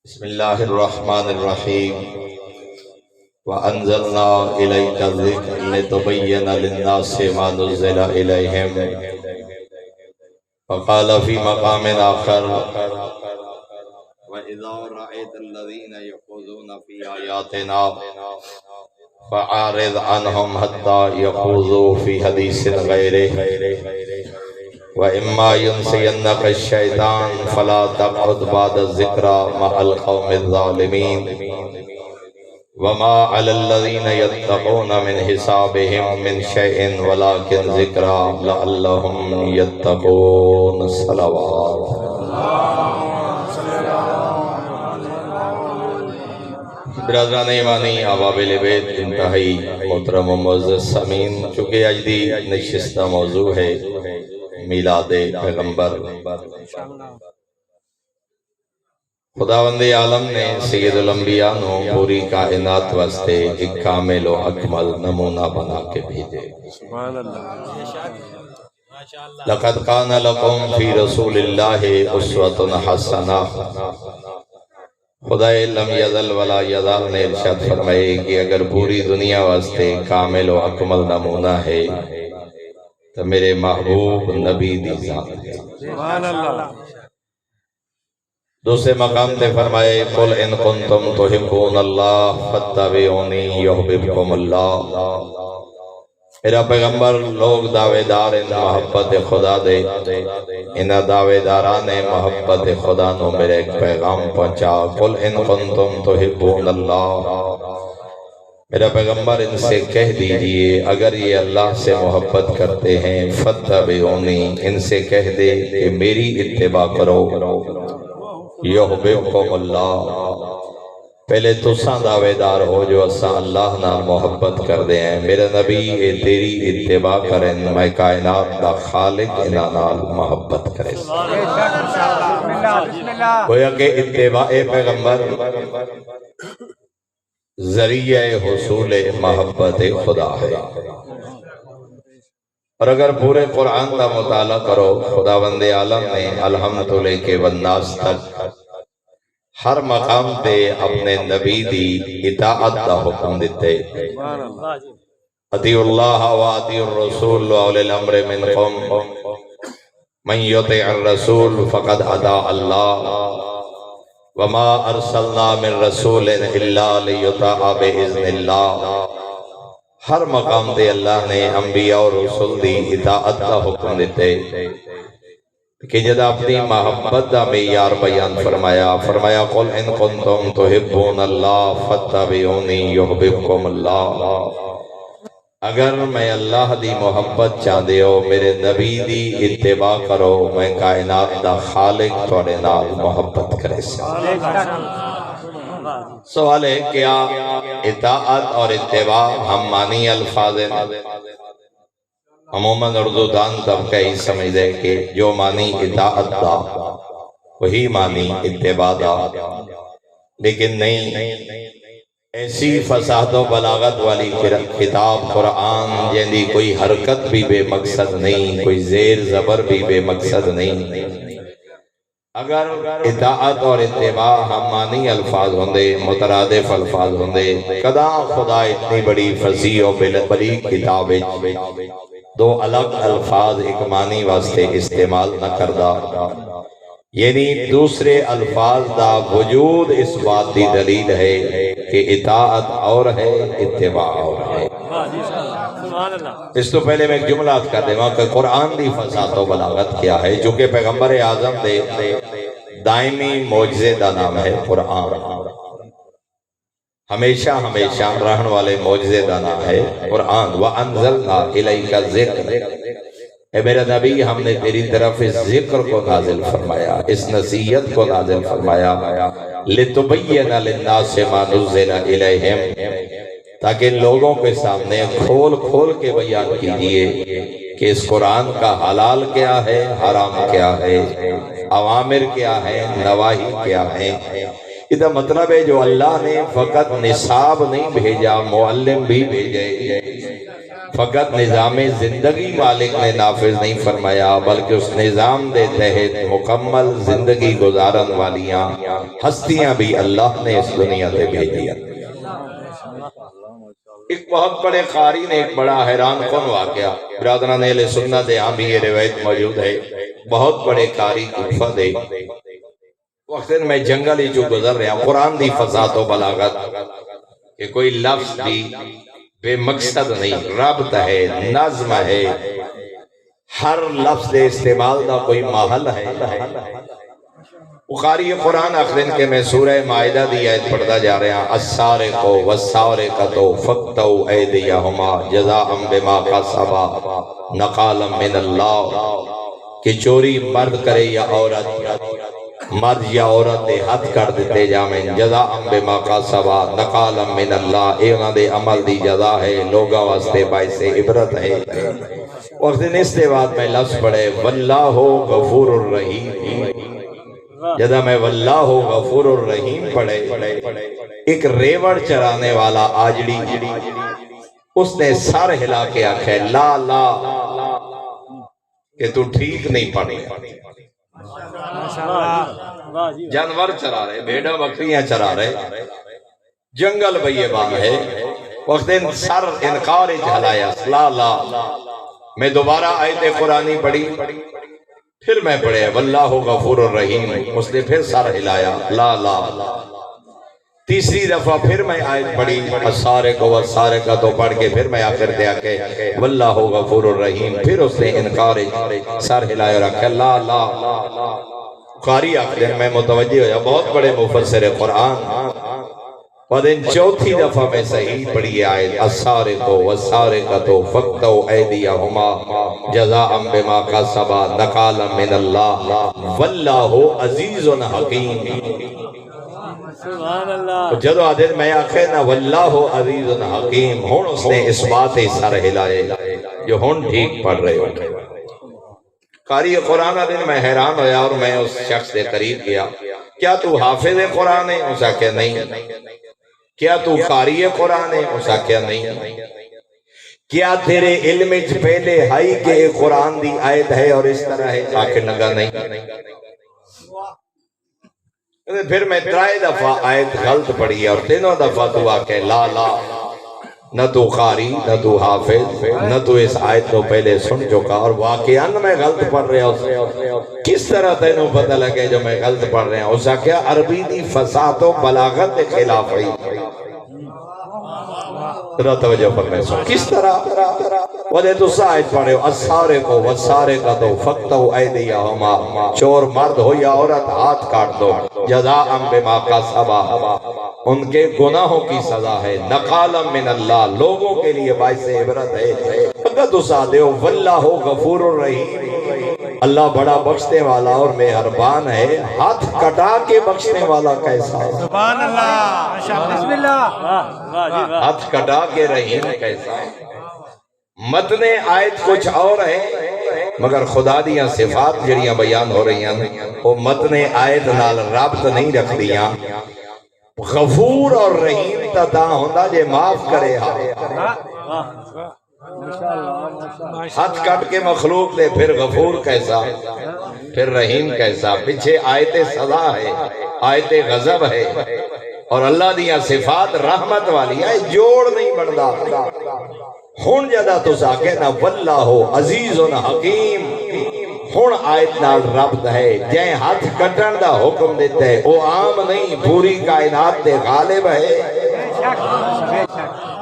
بسم اللہ الرحمن الرحیم وَأَنزَلْنَا إِلَيْكَ الذِّكْرَ لِتُبَيِّنَ لِلنَّاسِ مَا نُزِّلَ إِلَيْهِمْ وقال في مقام آخر وَإِذَا رَأَيْتَ الَّذِينَ يَخُوضُونَ فِي آيَاتِنَا فَأَعْرِضْ عَنْهُمْ حَتَّى يَخُوضُوا فِي حَدِيثٍ غَيْرِهِ وَإِمَّا يُنْسِيَنَّكَ الشَّيْطَانُ فَلَا تَقْعُدْ بَعْدَ الذِّكْرَى مَعَ الْقَوْمِ الظَّالِمِينَ وَمَا عَلَى الَّذِينَ يَتَّقُونَ مِنْ حِسَابِهِمْ مِنْ شَيْءٍ وَلَكِنْ ذِكْرَى لَعَلَّهُمْ يَتَّقُونَ صلوات برادران ایمانی آبابِ بیت انتہائی محترم و معزز سامعین، چونکہ آج دی نشستہ موضوع ہے میلاد پیغمبر، خداوند عالم نے سید الانبیاء نو پوری کائنات واسطے ایک کامل و اکمل نمونہ بنا کے بھیجے۔ لَقَدْ كَانَ لَكُمْ فِي رَسُولِ اللَّهِ أُسْوَةٌ حَسَنَةٌ۔ خدا لم یزل ولا یزال نے ارشاد فرمائے کہ اگر پوری دنیا واسطے کامل و اکمل نمونہ ہے تو میرے محبوب نبی دی ذات ہے۔ دوسرے مقام تے فرمائے قُلْ إِن كُنتُمْ تُحِبُّونَ اللَّهَ فَاتَّبِعُونِي يُحْبِبْكُمُ اللَّهُ۔ میرا پیغمبر لوگ دعوے دار ان محبت خدا دے، ان دعوے داران محبت خدا نو میرے ایک پیغام پہنچا، قُلْ إِن كُنتُمْ تُحِبُّونَ اللَّهَ۔ میرا پیغمبر ان سے کہہ دیجئے اگر یہ اللہ سے محبت کرتے ہیں فَاتَّبِعُونِي، ان سے کہہ دے کہ میری اتباع کرو، یحببکم اللہ۔ پہلے تساں دعوے دار ہو جو اساں اللہ نال محبت کر دے ہیں، میرے نبی اے تیری اتباع کریں، میں کائنات دا خالق انہاں نال محبت کرے۔ گویا کہ اتباع پیغمبر ذریعہ حصول محبت خدا ہے۔ اور اگر پورے قرآن کا مطالعہ کرو، خداوند عالم نے الحمد لے کے والناس تک ہر مقام تے اپنے نبی دی اطاعت دا حکم دیتے، اطیعوا اللہ و اطیعوا الرسول و اولی الامر منکم من یطع الرسول فقد اطاع اللہ وما ارسلنا من رسول الا لیطاع باذن اللہ۔ ہر مقام تے اللہ نے انبیاء اور رسول دی اطاعت دا حکم دیتے کہ جد اپنی محبت دا معیار بیان فرمایا قُلْ إِن كُنتُمْ تُحِبُّونَ اللَّهَ فَاتَّبِعُونِي يُحْبِبْكُمُ اللَّهُ۔ اگر میں اللہ دی محبت چاہدے ہو میرے نبی دی اتباع کرو، میں کائنات دا خالق توڑے نال محبت کرے سے۔ سوال ہے کیا اطاعت اور اتباع ہم معنی الفاظ ہیں؟ عموماً اردو دان طبقہ ہی سمجھ دے کہ جو معنی اطاعت دا وہی معنی اتباع دا، لیکن نہیں، ایسی فصاحت و بلاغت والی کتاب قرآن جیندی کوئی حرکت بھی بے مقصد نہیں، کوئی زیر زبر بھی بے مقصد نہیں۔ اگر اطاعت اور اتباع ہم معنی الفاظ ہوندے، مترادف الفاظ ہوندے، کدا خدا اتنی بڑی فصیح و بڑی کتاب دو الگ الفاظ ایک معنی واسطے استعمال نہ کردہ، یعنی دوسرے الفاظ دا وجود اس بات دی دلیل ہے کہ اطاعت اور ہے اتباع اور ہے۔ اس تو پہلے میں ایک جملہ کر دے کہ قرآن دی فصاحت و بلاغت کیا ہے، جو کہ پیغمبر اعظم دے دائمی معجزے دا نام ہے قرآن، ہمیشہ رہن والے معجزے دا نام ہے قرآن۔ وَأَنزَلْنَا إِلَيْكَ الذِّكْرَ، اے میرا نبی ہم نے تیری طرف اس ذکر کو نازل فرمایا، اس نصیحت کو نازل فرمایا، لِتُبَيِّنَ لِلنَّاسِ مَا نُزِّلَ إِلَيْهِمْ، تاکہ لوگوں کے سامنے کھول کے بیان کیجئے کہ اس قرآن کا حلال کیا ہے، حرام کیا ہے، اوامر کیا ہے، نواہی کیا ہے۔ اس کا مطلب ہے جو اللہ نے فقط نصاب نہیں بھیجا، معلم بھی بھیجے، فقط نظام زندگی مالک نے نافذ نہیں فرمایا بلکہ اس نظام دے تحت مکمل زندگی گزارن والیاں ہستیاں بھی اللہ نے اس دنیا تے بھیجیا۔ ایک بہت بڑے قاری نے ایک بڑا حیران کن واقعہ، برادران اہل سنت ہاں بھی یہ روایت موجود ہے، بہت بڑے قاری کوفہ دے وقت میں جنگل ہی جو گزر رہا قرآن دی فصاحت و بلاغت کہ کوئی لفظ بھی بے مقصد نہیں، ربط ہے، نظم ہے، ہر لفظ دے استعمال دا کوئی محل ہے۔ قاری قرآن اخرین کے میں سورہ مائدہ دی آیت پڑھتا جا رہے ہیں، السارق والسارقۃ فاقطعوا ایدیہما جزاء بما کسبا نکالا من اللہ، کہ چوری مرد کرے یا عورت، مرد یا عورت دے ہاتھ کر دیتے جامن جزاء بما کسبا نکالا من اللہ، اے انہاں دے عمل دی جزا ہے، لوگاں واسطے باعث عبرت ہے۔ اور دن اس دے بعد میں لفظ پڑھے واللہ غفور الرحیم، جدا میں واللہ غفور الرحیم پڑھے، ایک ریوڑ چرانے والا آجڑی اس نے سر ہلا کے آکھے لا لا کہ تو ٹھیک نہیں پڑھے۔ جانور چرا رہے، بھیڑا بکریاں چرا رہے، جنگل بیابان ہے، وقت دن سر انکار ہلایا لا لا۔ میں دوبارہ آیت قرآنی پڑھی، پھر میں پڑھے واللہ غفور الرحیم، اس نے پھر سر ہلایا لا لا۔ تیسری دفعہ پھر میں آیت پڑھی السارق والسارقۃ پڑھ کے پھر میں آخر دیا کہ واللہ غفور الرحیم، پھر اس نے انکار سر ہلایا اور کہا لا لا۔ قاری آخر میں متوجہ ہوا، بہت بڑے مفسر قرآن، ودن چوتھی دفعہ میں صحیح پڑھی آیت السارق والسارقۃ فاقطعوا ایدیہما جزاء بما کسبا نکالا من اللہ واللہ عزیز حکیم۔ جدو آدھر میں آخر نا واللہ عزیز حکیم، ہون اس نے اس بات سر ہلائے جو ہون ٹھیک پڑھ رہے ہو۔ قاری قرآن دن میں حیران ہویا اور میں اس شخص کے قریب گیا، کیا تو حافظ قرآن ہے؟ اسا کیا نہیں۔ کیا تو قاری قرآن ہے؟ اسا کیا نہیں۔ کیا تیرے علم پہلے ہائی کہ قرآن دی آیت ہے اور اس طرح ہے؟ آخر لگا نہیں۔ پھر میں ترائے دفعہ آیت غلط پڑھی اور تینوں دفعہ تو آکے لا لا، نہ تو قاری نہ تو حافظ نہ تو اس آیت کو پہلے سن چکا، اور واقعاً میں غلط پڑھ رہا ہوں۔ کس طرح تینوں پتہ لگے جو میں غلط پڑھ رہا ہوں؟ اسا کیا عربی دی فصاحت و بلاغت کے خلاف ہے۔ ذرا توجہ پر میں سن کس طرح ودے تو آیت پڑھے السارق والسارقۃ فاقطعوا ایدیہما، چور مرد ہو یا عورت ہاتھ کاٹ دو، جزاء بما کسبا، ان کے گناہوں کی سزا ہے، نکالا من اللہ، لوگوں کے لیے باعث عبرت ہے۔ اگر تو سادے ہو واللہ غفور الرحیم، اللہ بڑا بخشنے والا اور مہربان ہے، ہاتھ کٹا کے بخشنے والا کیسا ہے؟ سبحان اللہ، بسم اللہ، ہاتھ کٹا کے رحیم کیسا ہے؟ متن آیت کچھ اور ہے مگر خدا دیاں صفات جڑیاں بیان ہو رہی ہیں وہ متن آیت نال رابط نہیں رکھ دیاں۔ غفور اور رحیم تا ہوندہ جے معاف کرے ہاتھ کٹ کے مخلوق دے، پھر غفور کیسا، پھر رحیم کیسا؟ پیچھے آیت سزا ہے، آیت غضب ہے، اور اللہ دیاں صفات رحمت والی ہے، جوڑ نہیں بڑھدا۔ ہون جدا تو ساکے نا واللہ عزیز حکیم، ہون آیت نال ربط ہے، جائیں ہاتھ کٹن دا حکم دیتے ہیں وہ عام نہیں، پوری کائنات دے غالب ہے،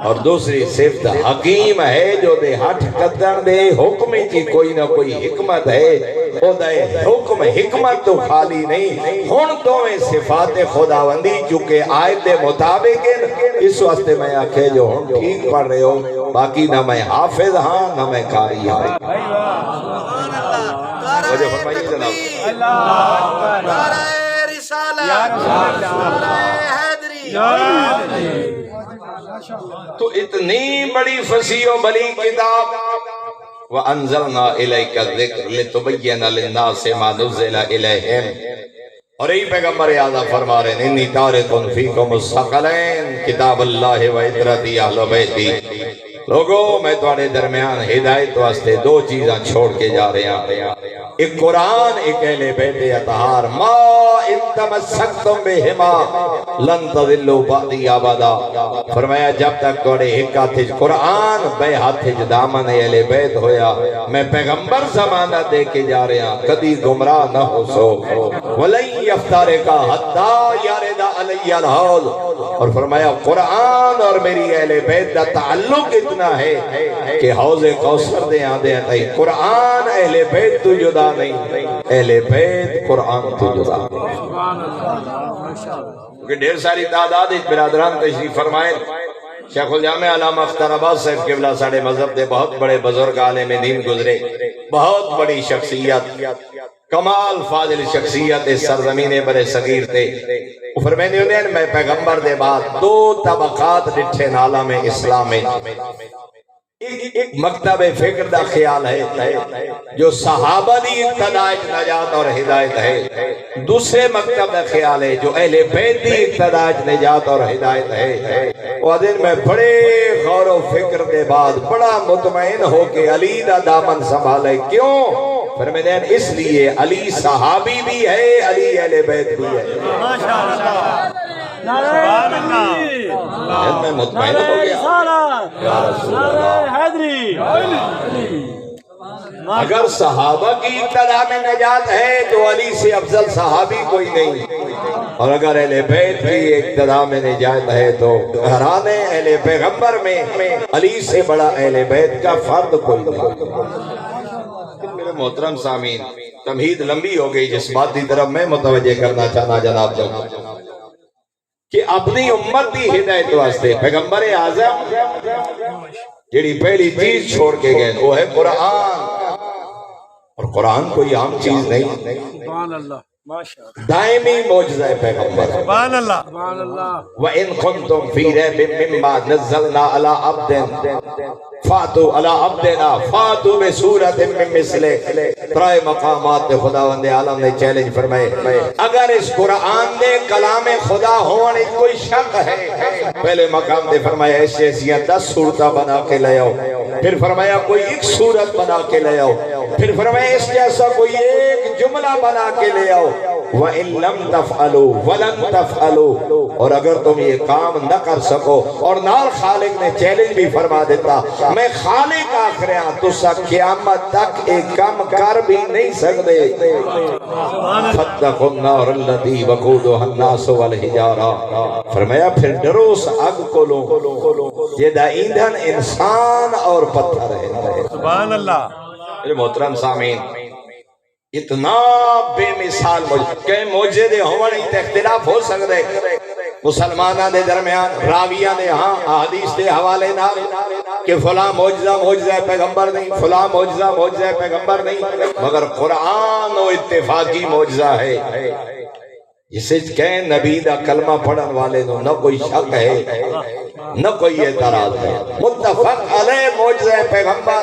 اور دوسری صفت حکیم ہے جو دے ہاتھ کٹن دے حکم کی کوئی نہ کوئی حکمت ہے، او دے حکم حکمت تو خالی نہیں، ہون دویں صفات خداوندی چونکہ آیت دے مطابق اس واسطے میں آکھے جو ہون ٹھیک پڑھ رہے ہو، باقی نہ میں حافظ ہاں نہ میں قاری ہاں۔ وجہ فرمائیے جناب نعرہ رسالت، نعرہ حیدری۔ تو اتنی بڑی فصیح و بلی کتاب وَأَنزَلْنَا إِلَيْكَ الذِّكْرَ لِتُبَيِّنَ لِلنَّاسِ مَا نُزِّلَ إِلَيْهِمْ، اور یہی پیغمبر اعظم فرما رہے ہیں انی تارک فیکم الثقلین کتاب اللہ و عترتی اہل بیتی لوگوں میں تمہارے درمیان ہدایت واسطے دو چیزاں چھوڑ کے جا رہے ہیں، ایک قرآن، ایک اہل بیت اطہار۔ ما ان تمسکتم بہما لن تضلوا بعدی ابدا، فرمایا جب تک تھوڑے ایک ہاتھ قرآن بے ہاتھ دامن اہل بیت ہویا، میں پیغمبر زمانہ دے کے جا رہے ہیں، کدی گمراہ نہ ہو سو۔ ولن یفترق حتی یرد علی الحوض، اور فرمایا قرآن اور میری اہل بیت کا تعلق اتنا ہے کہ حوض کوثر دے آدھے ہیں، قرآن اہل بیت تو جدا نہیں، اہل بیت قرآن تو جدا نہیں۔ کیونکہ ڈھیر ساری تعداد برادران تشریف فرمائے، شیخ الجامع علامہ اختر عباس صاحب قبلہ ساڑھے مذہب دے بہت بڑے بزرگ عالم دین گزرے، بہت بڑی شخصیت، کمال فاضل شخصیت اس سرزمین برے صغیر تھے۔ فرمانے انہیں میں پیغمبر دے بعد دو طبقات ڈٹھے نالا میں اسلام میں، ایک مکتب فکر دا خیال ہے جو صحابہ دی اقتداء نجات اور ہدایت ہے، دوسرے مکتب دا خیال ہے جو اہل بیت دی اقتداء نجات اور ہدایت ہے۔ وہ دن میں بڑے غور و فکر دے بعد بڑا مطمئن ہو کے علی دا دامن سنبھالے۔ کیوں؟ فرماتے ہیں اس لیے علی صحابی بھی ہے، علی اہل بیت بھی ہے۔ سبحان اللہ، میں مطمئن ہو گیا اگر صحابہ کی ابتدا میں نجات ہے تو علی سے افضل صحابی کوئی نہیں، اور اگر اہل بیت کی ابتدا میں نجات ہے تو گھرانے اہل پیغمبر میں علی سے بڑا اہل بیت کا فرد کوئی نہیں۔ میرے محترم سامعین، تمہید لمبی ہو گئی، جس بات کی طرف میں متوجہ کرنا چاہنا جناب کہ اپنی امت کی ہدایت واسطے پیغمبر اعظم جیڑی پہلی چیز چھوڑ کے گئے وہ ہے قرآن، اور قرآن کوئی عام چیز نہیں، سبحان اللہ، دائمی معجزہ پیغمبر۔ سبحان اللہ، سبحان اللہ۔ وَإِن كُنتُمْ فِي رَيْبٍ مِّمَّا نَزَّلْنَا عَلَىٰ عَبْدٍ فَاتُوا عَلَىٰ عَبْدِنَا فَاتُوا بِسُورَةٍ مِّن مِّثْلِهِ۔ ترائے مقامات خداوند عالم نے چیلنج فرمائے، اگر اس قرآن دے کلام خدا ہونے کوئی شک ہے، پہلے مقام دے فرمایا ایسے ایسیاں 10 صورتیں بنا کے لے آؤ، پھر فرمایا کوئی ایک صورت بنا کے لے آؤ، پھر فرمایا اس جیسا کوئی ایک جملہ بنا کے لے آؤ۔ وَإِن لَمْ تَفْعَلُوا وَلَن تَفْعَلُوا، اور اگر تم یہ کام نہ کر سکو، اور نال خالق نے چیلنج بھی فرما دیتا، میں خالق آخر ہاں تسا قیامت تک ایک کام کر بھی نہیں سکتے۔ فَاتَّقُوا النَّارَ الَّتِي وَقُودُهَا النَّاسُ وَالْحِجَارَةُ، فرمایا پھر ڈرو اس آگ کو لو جیدہ ایندھن انسان اور پتھر ہے۔ سبحان اللہ۔ میرے محترم سامعین، اتنا بے مثال کہ معجزے دے ہونے تے اختلاف ہو سکتے مسلمانہ دے درمیان، راویہ نے ہاں حدیث دے حوالے نہ کہ فلاں معجزہ پیغمبر نہیں، فلاں معجزہ پیغمبر نہیں، مگر قرآن و اتفاقی معجزہ ہے، جسے کہیں نبی دا کلمہ پڑھن والے نو نہ کوئی شک ہے نہ کوئی اعتراض ہے، متفق علیہ معجزہ پیغمبر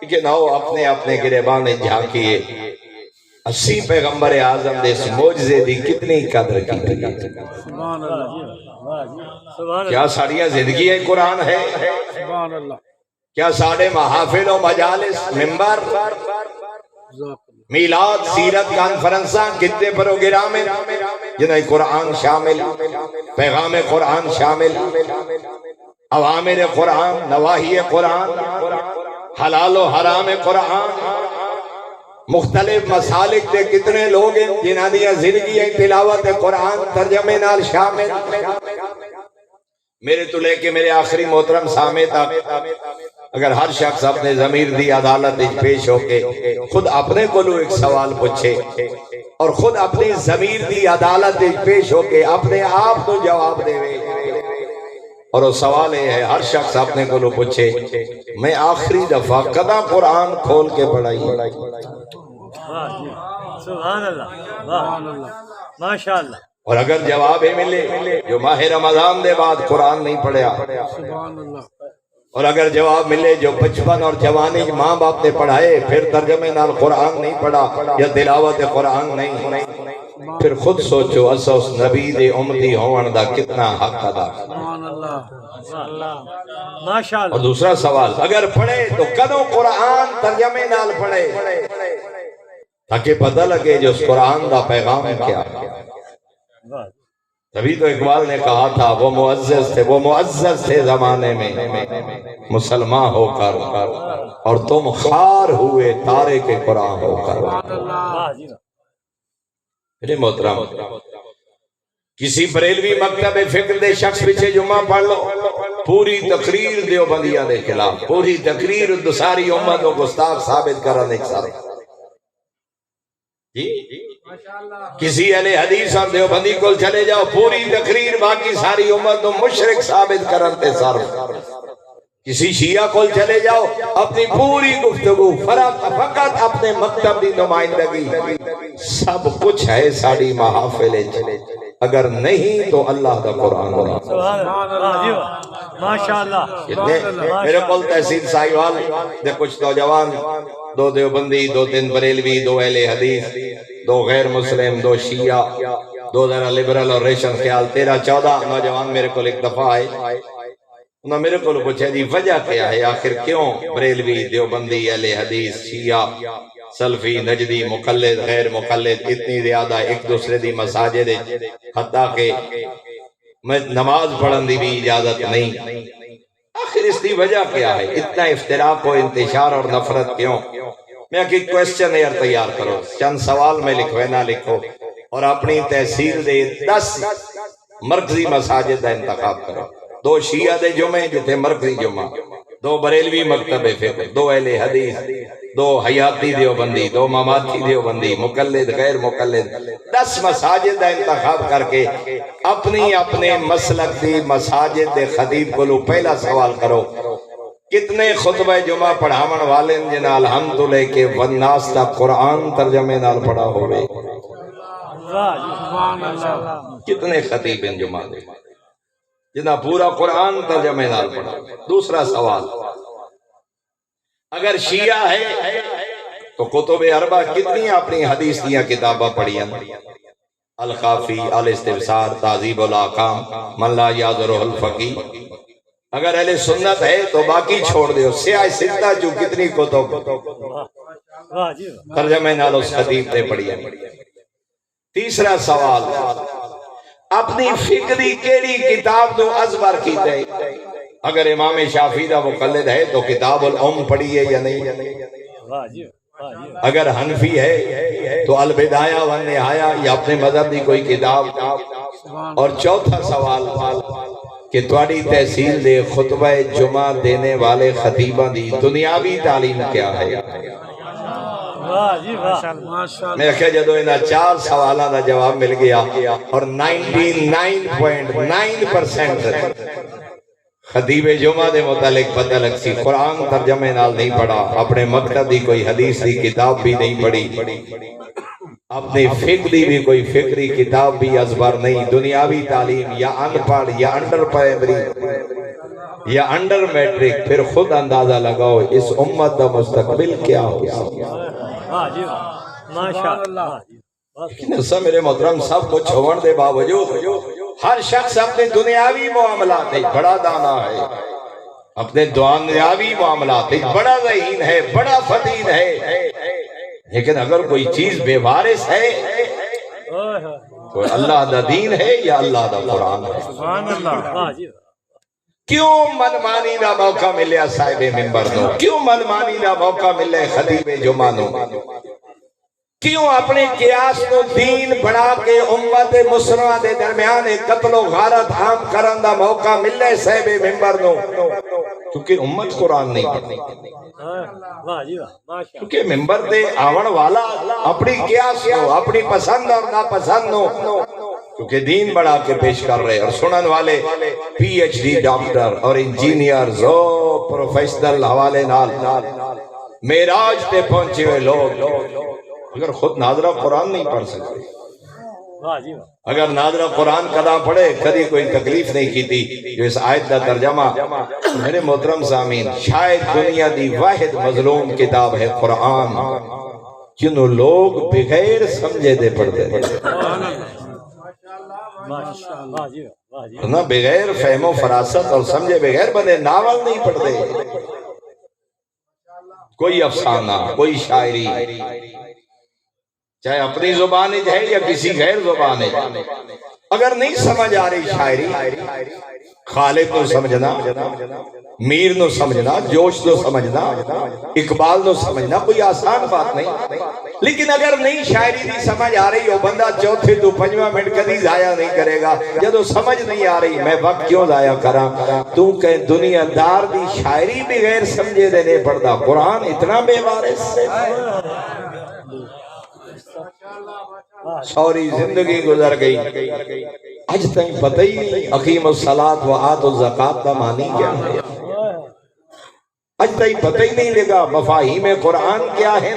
کہ نہ ہو اپنے گریبان جھانکیے 80 پیغمبر اعظم دے اس معجزے دی کتنی قدر کی تھی۔ سبحان اللہ، کیا ساڑیاں زندگی ہے قرآن ہے؟ سبحان اللہ، کیا ساڑھے محافل و مجالس ممبر میلاد سیرت کانفرنساں کتنے پروگرام جنہیں قرآن شامل، پیغام قرآن شامل، اوامر قرآن، نواہی قرآن، حلال و حرام قرآن، مختلف مسالک دے کتنے لوگ ہیں جنہاں دیا زندگی ہے تلاوت قرآن ترجمے نال شامل۔ میرے تو لے کے میرے آخری محترم سامع تک اگر ہر شخص اپنے ضمیر دی عدالت پیش ہو کے خود اپنے کو لو ایک سوال پوچھے اور خود اپنی ضمیر دی عدالت پیش ہو کے اپنے آپ تو جواب دے، اور وہ سوال ہے ہر شخص اپنے کو پوچھے میں آخری دفعہ کدا قرآن کھول کے پڑھائی؟ سبحان اللہ، ماشاءاللہ۔ اور اگر جواب ملے جو ماہ رمضان دے بعد قرآن نہیں پڑھیا، سبحان اللہ، اور اگر جواب ملے جو بچپن اور جوانی ماں باپ نے پڑھائے پھر ترجمے نال قرآن نہیں پڑھا یا تلاوت قرآن نہیں، پھر خود سوچو اسا اس نبی دے امتی ہون دا کتنا حق ادا کیا۔ سبحان اللہ ماشاء اور اللہ دوسرا سوال، اگر پڑھے تو کدوں قرآن ترجمے نال پڑھے تاکہ پتہ لگے جو اس قرآن دا پیغام کیا۔ تبھی تو اقبال نے کہا تھا وہ معزز تھے زمانے میں مسلمان ہو کر، اور تم خار ہوئے تارے کے قرآن ہو کر۔ میرے محترم، کسی بریلوی مکتب فکر دے شخص پیچھے جمعہ پڑھ لو، پوری تقریر دیوبندیاں دے خلاف، پوری تقریر ساری امت کو گستاخ ثابت کرنے کے ساتھ جی کسی اہل حدیث اور دیوبندی کو چلے جاؤ، پوری تقریر باقی ساری امت کو مشرک ثابت کرتے صرف۔ کسی شیعہ کو چلے جاؤ، اپنی پوری گفتگو فقط اپنے مکتب دی نمائندگی، سب کچھ ہے ساری محافل، اگر نہیں تو اللہ کا قرآن نہیں۔ ماشاءاللہ میرے کول تحصیل ساہیوال دے کچھ نوجوان، دو دیوبندی، دو تین بریلوی، دو اہل حدیث، دو غیر مسلم، دو شیعہ، دو ذرا لبرل اور ریشن خیال، 13-14 نوجوان میرے کول ایک دفعہ آئے۔ انہوں نے میرے کو پوچھا جی وجہ کیا ہے، آخر کیوں بریلوی، دیوبندی، اہل حدیث، شیعہ، سلفی، نجدی، مقلد، غیر مقلد اتنی زیادہ ایک دوسرے دی مساجد، حتیٰ کہ میں نماز پڑھن دی بھی اجازت نہیں، آخر اس دی وجہ کیا ہے، اتنا افتراق و انتشار اور نفرت کیوں؟ میں کہ کویسچن ایئر تیار کرو، چند سوال میں لکھوینا لکھو اور اپنی تحصیل دے 10 مرکزی مساجد کا انتخاب کرو، 2 شیعہ دے جمعے جتھے مرکزی جمعہ، 2 بریلوی مکتب فکر، 2 اہل حدیث، 2 حیاتی دیوبندی، 2 مماتی دیوبندی، مقلد غیر مقلد، 10 مساجد کا انتخاب کر کے اپنی اپنے مسلک دی مساجد دے خطیب کو پہلا سوال کرو، کتنے خطبہ جمعہ پڑھاون والے جنہاں الحمدللہ کے والناس تا قرآن ترجمے نال پڑھا ہوئے؟ کتنے خطیب ان جمعہ دے جنہاں پورا قرآن ترجمے نال پڑھا؟ دوسرا سوال، اگر شیعہ ہے تو کتب اربع کتنی اپنی حدیث دیاں کتاباں پڑھیاں؟ الخافی، الاستبصار، تہذیب الاحکام، من لا یعذرہ الفقی۔ اگر اہل سنت ہے تو باقی چھوڑ دیو، سیاہ ستہ جو کتنی کتب ترجمے نال اس خطیب نے پڑھیاں۔ تیسرا سوال، اپنی فکری کیڑی کتاب تو ازبر کی جائے؟ اگر امام شافعی دا مقلد ہے تو کتاب الام پڑھی ہے یا نہیں؟ اگر حنفی ہے تو البدایہ والنہایہ یا اپنے مذہب دی کوئی کتاب؟ اور چوتھا سوال کہ تواڈی تحصیل دے خطبہ جمعہ دینے والے خطیباں دی دنیاوی تعلیم کیا ہے؟ میں کہا جدو انہا 4 سوالہ دا جواب مل گیا اور 99.9% خطیب جمعہ دے متعلق پتہ لگ سی، قرآن ترجمے نال نہیں پڑھا، اپنے مکتب دی کوئی حدیث دی کتاب بھی نہیں پڑھی، اپنی فکری بھی کوئی فکری کتاب بھی ازبر نہیں، دنیاوی تعلیم یا ان پڑھ یا انڈر پرائمری یا انڈر میٹرک، پھر خود اندازہ لگاؤ اس امت دا مستقبل کیا ہوگا؟ ماشاءاللہ میرے محترم، سب کچھ ہون دے باوجود ہر شخص اپنے دنیاوی معاملات بڑا دانا ہے، اپنے دنیاوی معاملات بڑا ذہین ہے، بڑا فطین ہے، لیکن اگر کوئی چیز بے وارث ہے تو اللہ دا دین ہے یا اللہ دا قرآن ہے؟ کیوں منمانی دا موقع ملیا صاحب منبر نو؟ کیوں منمانی دا موقع ملے خطیب جمعہ نو؟ کیوں اپنے قیاس کو دین بنا کے امت مسلمہ دے درمیان قتل و غارت عام کرن دا موقع ملے صاحب منبر نو؟ کیونکہ امت قرآن نہیں پڑھتی، کیونکہ منبر دے آون والا اپنی قیاس کو، اپنی پسند اور ناپسند نو، کیونکہ دین بڑھا کے پیش کر رہے، اور سنن والے پی ایچ ڈی ڈاکٹر اور انجینئرز اور پروفیشنل حوالے نال معراج تے پہنچے ہوئے لوگ اگر خود ناظرہ قرآن نہیں پڑھ سکتے، اگر ناظرہ قرآن کدا پڑھے کدی کوئی تکلیف نہیں کی تھی جو اس آیت کا ترجمہ، میرے محترم سامعین، شاید دنیا دی واحد مظلوم کتاب ہے قرآن، جنہوں لوگ بغیر سمجھے دے پڑھتے ہیں، ورنہ بغیر فہم و فراست اور سمجھے بغیر بندے ناول نہیں پڑھتے. کوئی افسانہ، کوئی شاعری، چاہے اپنی زبان ہے یا کسی غیر زبان ہے، اگر نہیں سمجھ آ رہی شاعری، خالد نو سمجھنا، میر نو سمجھنا، جوش نو سمجھنا، اقبال نو سمجھنا کوئی آسان بات نہیں. لیکن اگر نہیں شاعری نہیں سمجھ آ رہی ہو، بندہ چوتھے تو پنجواں منٹ کدی ضائع نہیں کرے گا. جدو سمجھ نہیں آ رہی میں وقت کیوں ضائع کراں؟ تو کہ دنیا دار دی شاعری بھی غیر سمجھے دے نہیں پڑھتا، قرآن اتنا بے وارث ہے. سوری زندگی گزر گئی، اج تک پتہ ہی نہیں اقیم الصلاۃ و آت الزکات کا معنی کیا ہے. اج تک پتہ ہی نہیں لگا مفاہیم قرآن کیا ہے.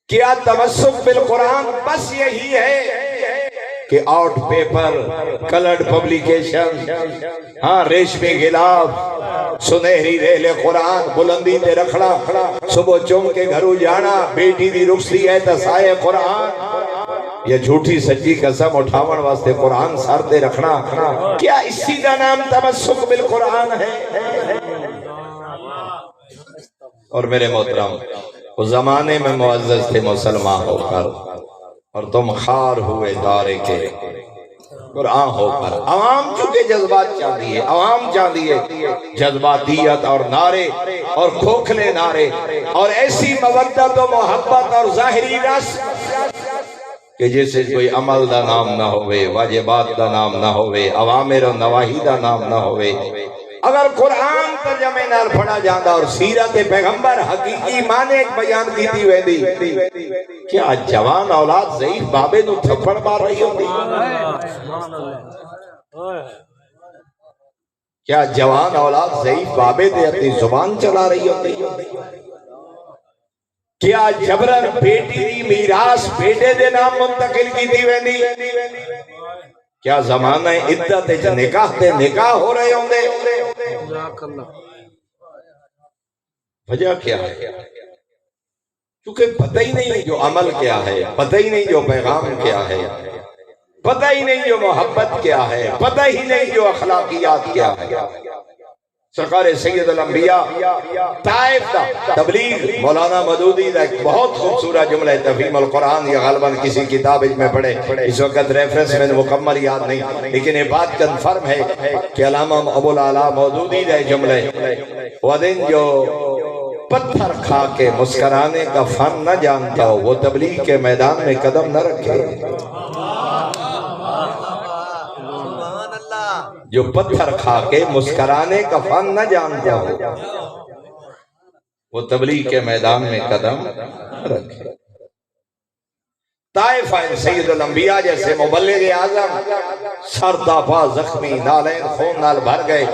کیا تمسک بالقرآن بس یہی ہے کہ آؤٹ پیپر، کلرڈ پبلیکیشن، ہاں ریشمی غلاف، سنہری ریل قرآن بلندی تے رکھنا، صبح چوم کے گھروں جانا، بیٹی دی رخصتی ہے تسائے قرآن، یا جھوٹی سچی قسم اٹھاون واسطے قرآن سر تے رکھنا، کیا اسی کا نام تمسک بالقرآن ہے؟ اور میرے محترم، اس زمانے میں معزز تھے مسلمان ہو کر، اور تم خار ہوئے دارے کے قرآن ہو کر. عوام چونکہ جذبات چاہتی ہے، عوام چاہتی ہے جذباتیت اور نعرے اور کھوکھلے نعرے اور ایسی مودت و محبت اور ظاہری رس کہ جیسے کوئی عمل دا نام نہ ہوئے، واجبات دا نام نہ ہوئے، اوامر و نواہی دا نام نہ ہوئے. اگر قرآن ترجمے نال پڑھا جاندہ اور سیرت پیغمبر حقیقی معنی بیان کیتی ہوئے دی، کیا جوان اولاد ضعیف بابے نو تھپڑ مار رہی ہوتی؟ کیا جوان اولاد ضعیف بابے دے اپنی زبان چلا رہی ہوتی؟ کیا جبرن بیٹی دی میراث بیٹے دے نام منتقل کیتی ہوئے دی؟ کیا زمانہ عدت نکاح تے نکاح ہو رہے ہوں دے؟ وجہ کیا ہے؟ کیونکہ پتہ ہی نہیں جو عمل کیا ہے، پتہ ہی نہیں جو پیغام کیا ہے، پتہ ہی نہیں جو محبت کیا ہے، پتہ ہی نہیں جو اخلاقیات کیا ہے. سرکار سید الانبیاء طائف دا تبلیغ مولانا مودودی دا ایک بہت خوبصورت جملہ تفہیم القرآن، یا غالباً کسی کتاب میں پڑھے، اس وقت ریفرنس میں مکمل یاد نہیں، لیکن یہ بات کنفرم ہے کہ علامہ ابو العلا مودودی دا جملہ وہ دن جو پتھر کھا کے مسکرانے کا فن نہ جانتا ہو وہ تبلیغ کے میدان میں قدم نہ رکھے. جو پتھر کھا کے مسکرانے کا فن نہ جانتا ہو وہ تبلیغ کے میدان میں قدم رکھے. طائف سید الانبیاء جیسے مبلغ اعظم سر دافع زخمی، نالین خون نال بھر گئے.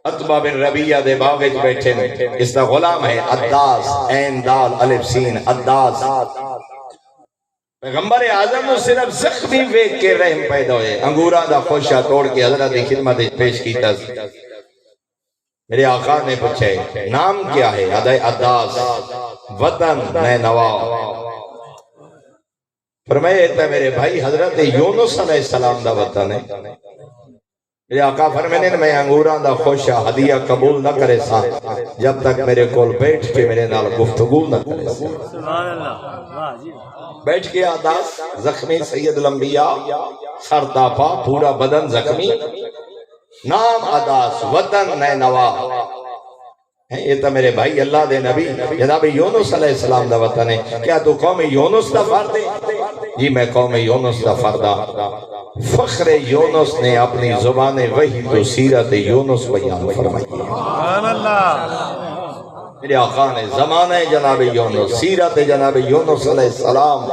عتبہ بن ربیعہ دے باغ وچ بیٹھے نے، اس دا غلام ہے عداس، عین دال الف سین عداس. پیغمبر اعظم نے صرف زخمی ویکھ کے رحم پیدا ہوئے، انگوراں دا خوشہ توڑ کے حضرت کی خدمت پیش کیتا. میرے آقا نے پوچھے نام کیا ہے؟ عداس، وطن نینوا. فرمایا تھا میرے بھائی حضرت یونس علیہ السلام دا وطن ہے. میرے آقا فرمانے میں انگوراں دا خوشہ ہدیہ قبول نہ کرے سا جب تک میرے کول بیٹھ کے میرے نال گفتگو نہ کرے سا. سبحان اللہ. بیٹھ کے عداس زخمی سید الانبیاء، سر دافع، پورا بدن زخمی، نام عداس، وطن نینوا. یہ تو میرے بھائی اللہ دے نبی جناب یونس علیہ السلام دا وطن ہے. کیا تو قوم یونس دا فرد ہے؟ جی میں قوم یونس دا فرد ہاں. فخر یونس نے اپنی زبان وحی تو سیرت یونس بیان فرمائی. سبحان اللہ. میرے آقا نے زمانہ جناب یونس، سیرت جناب یونس علیہ السلام،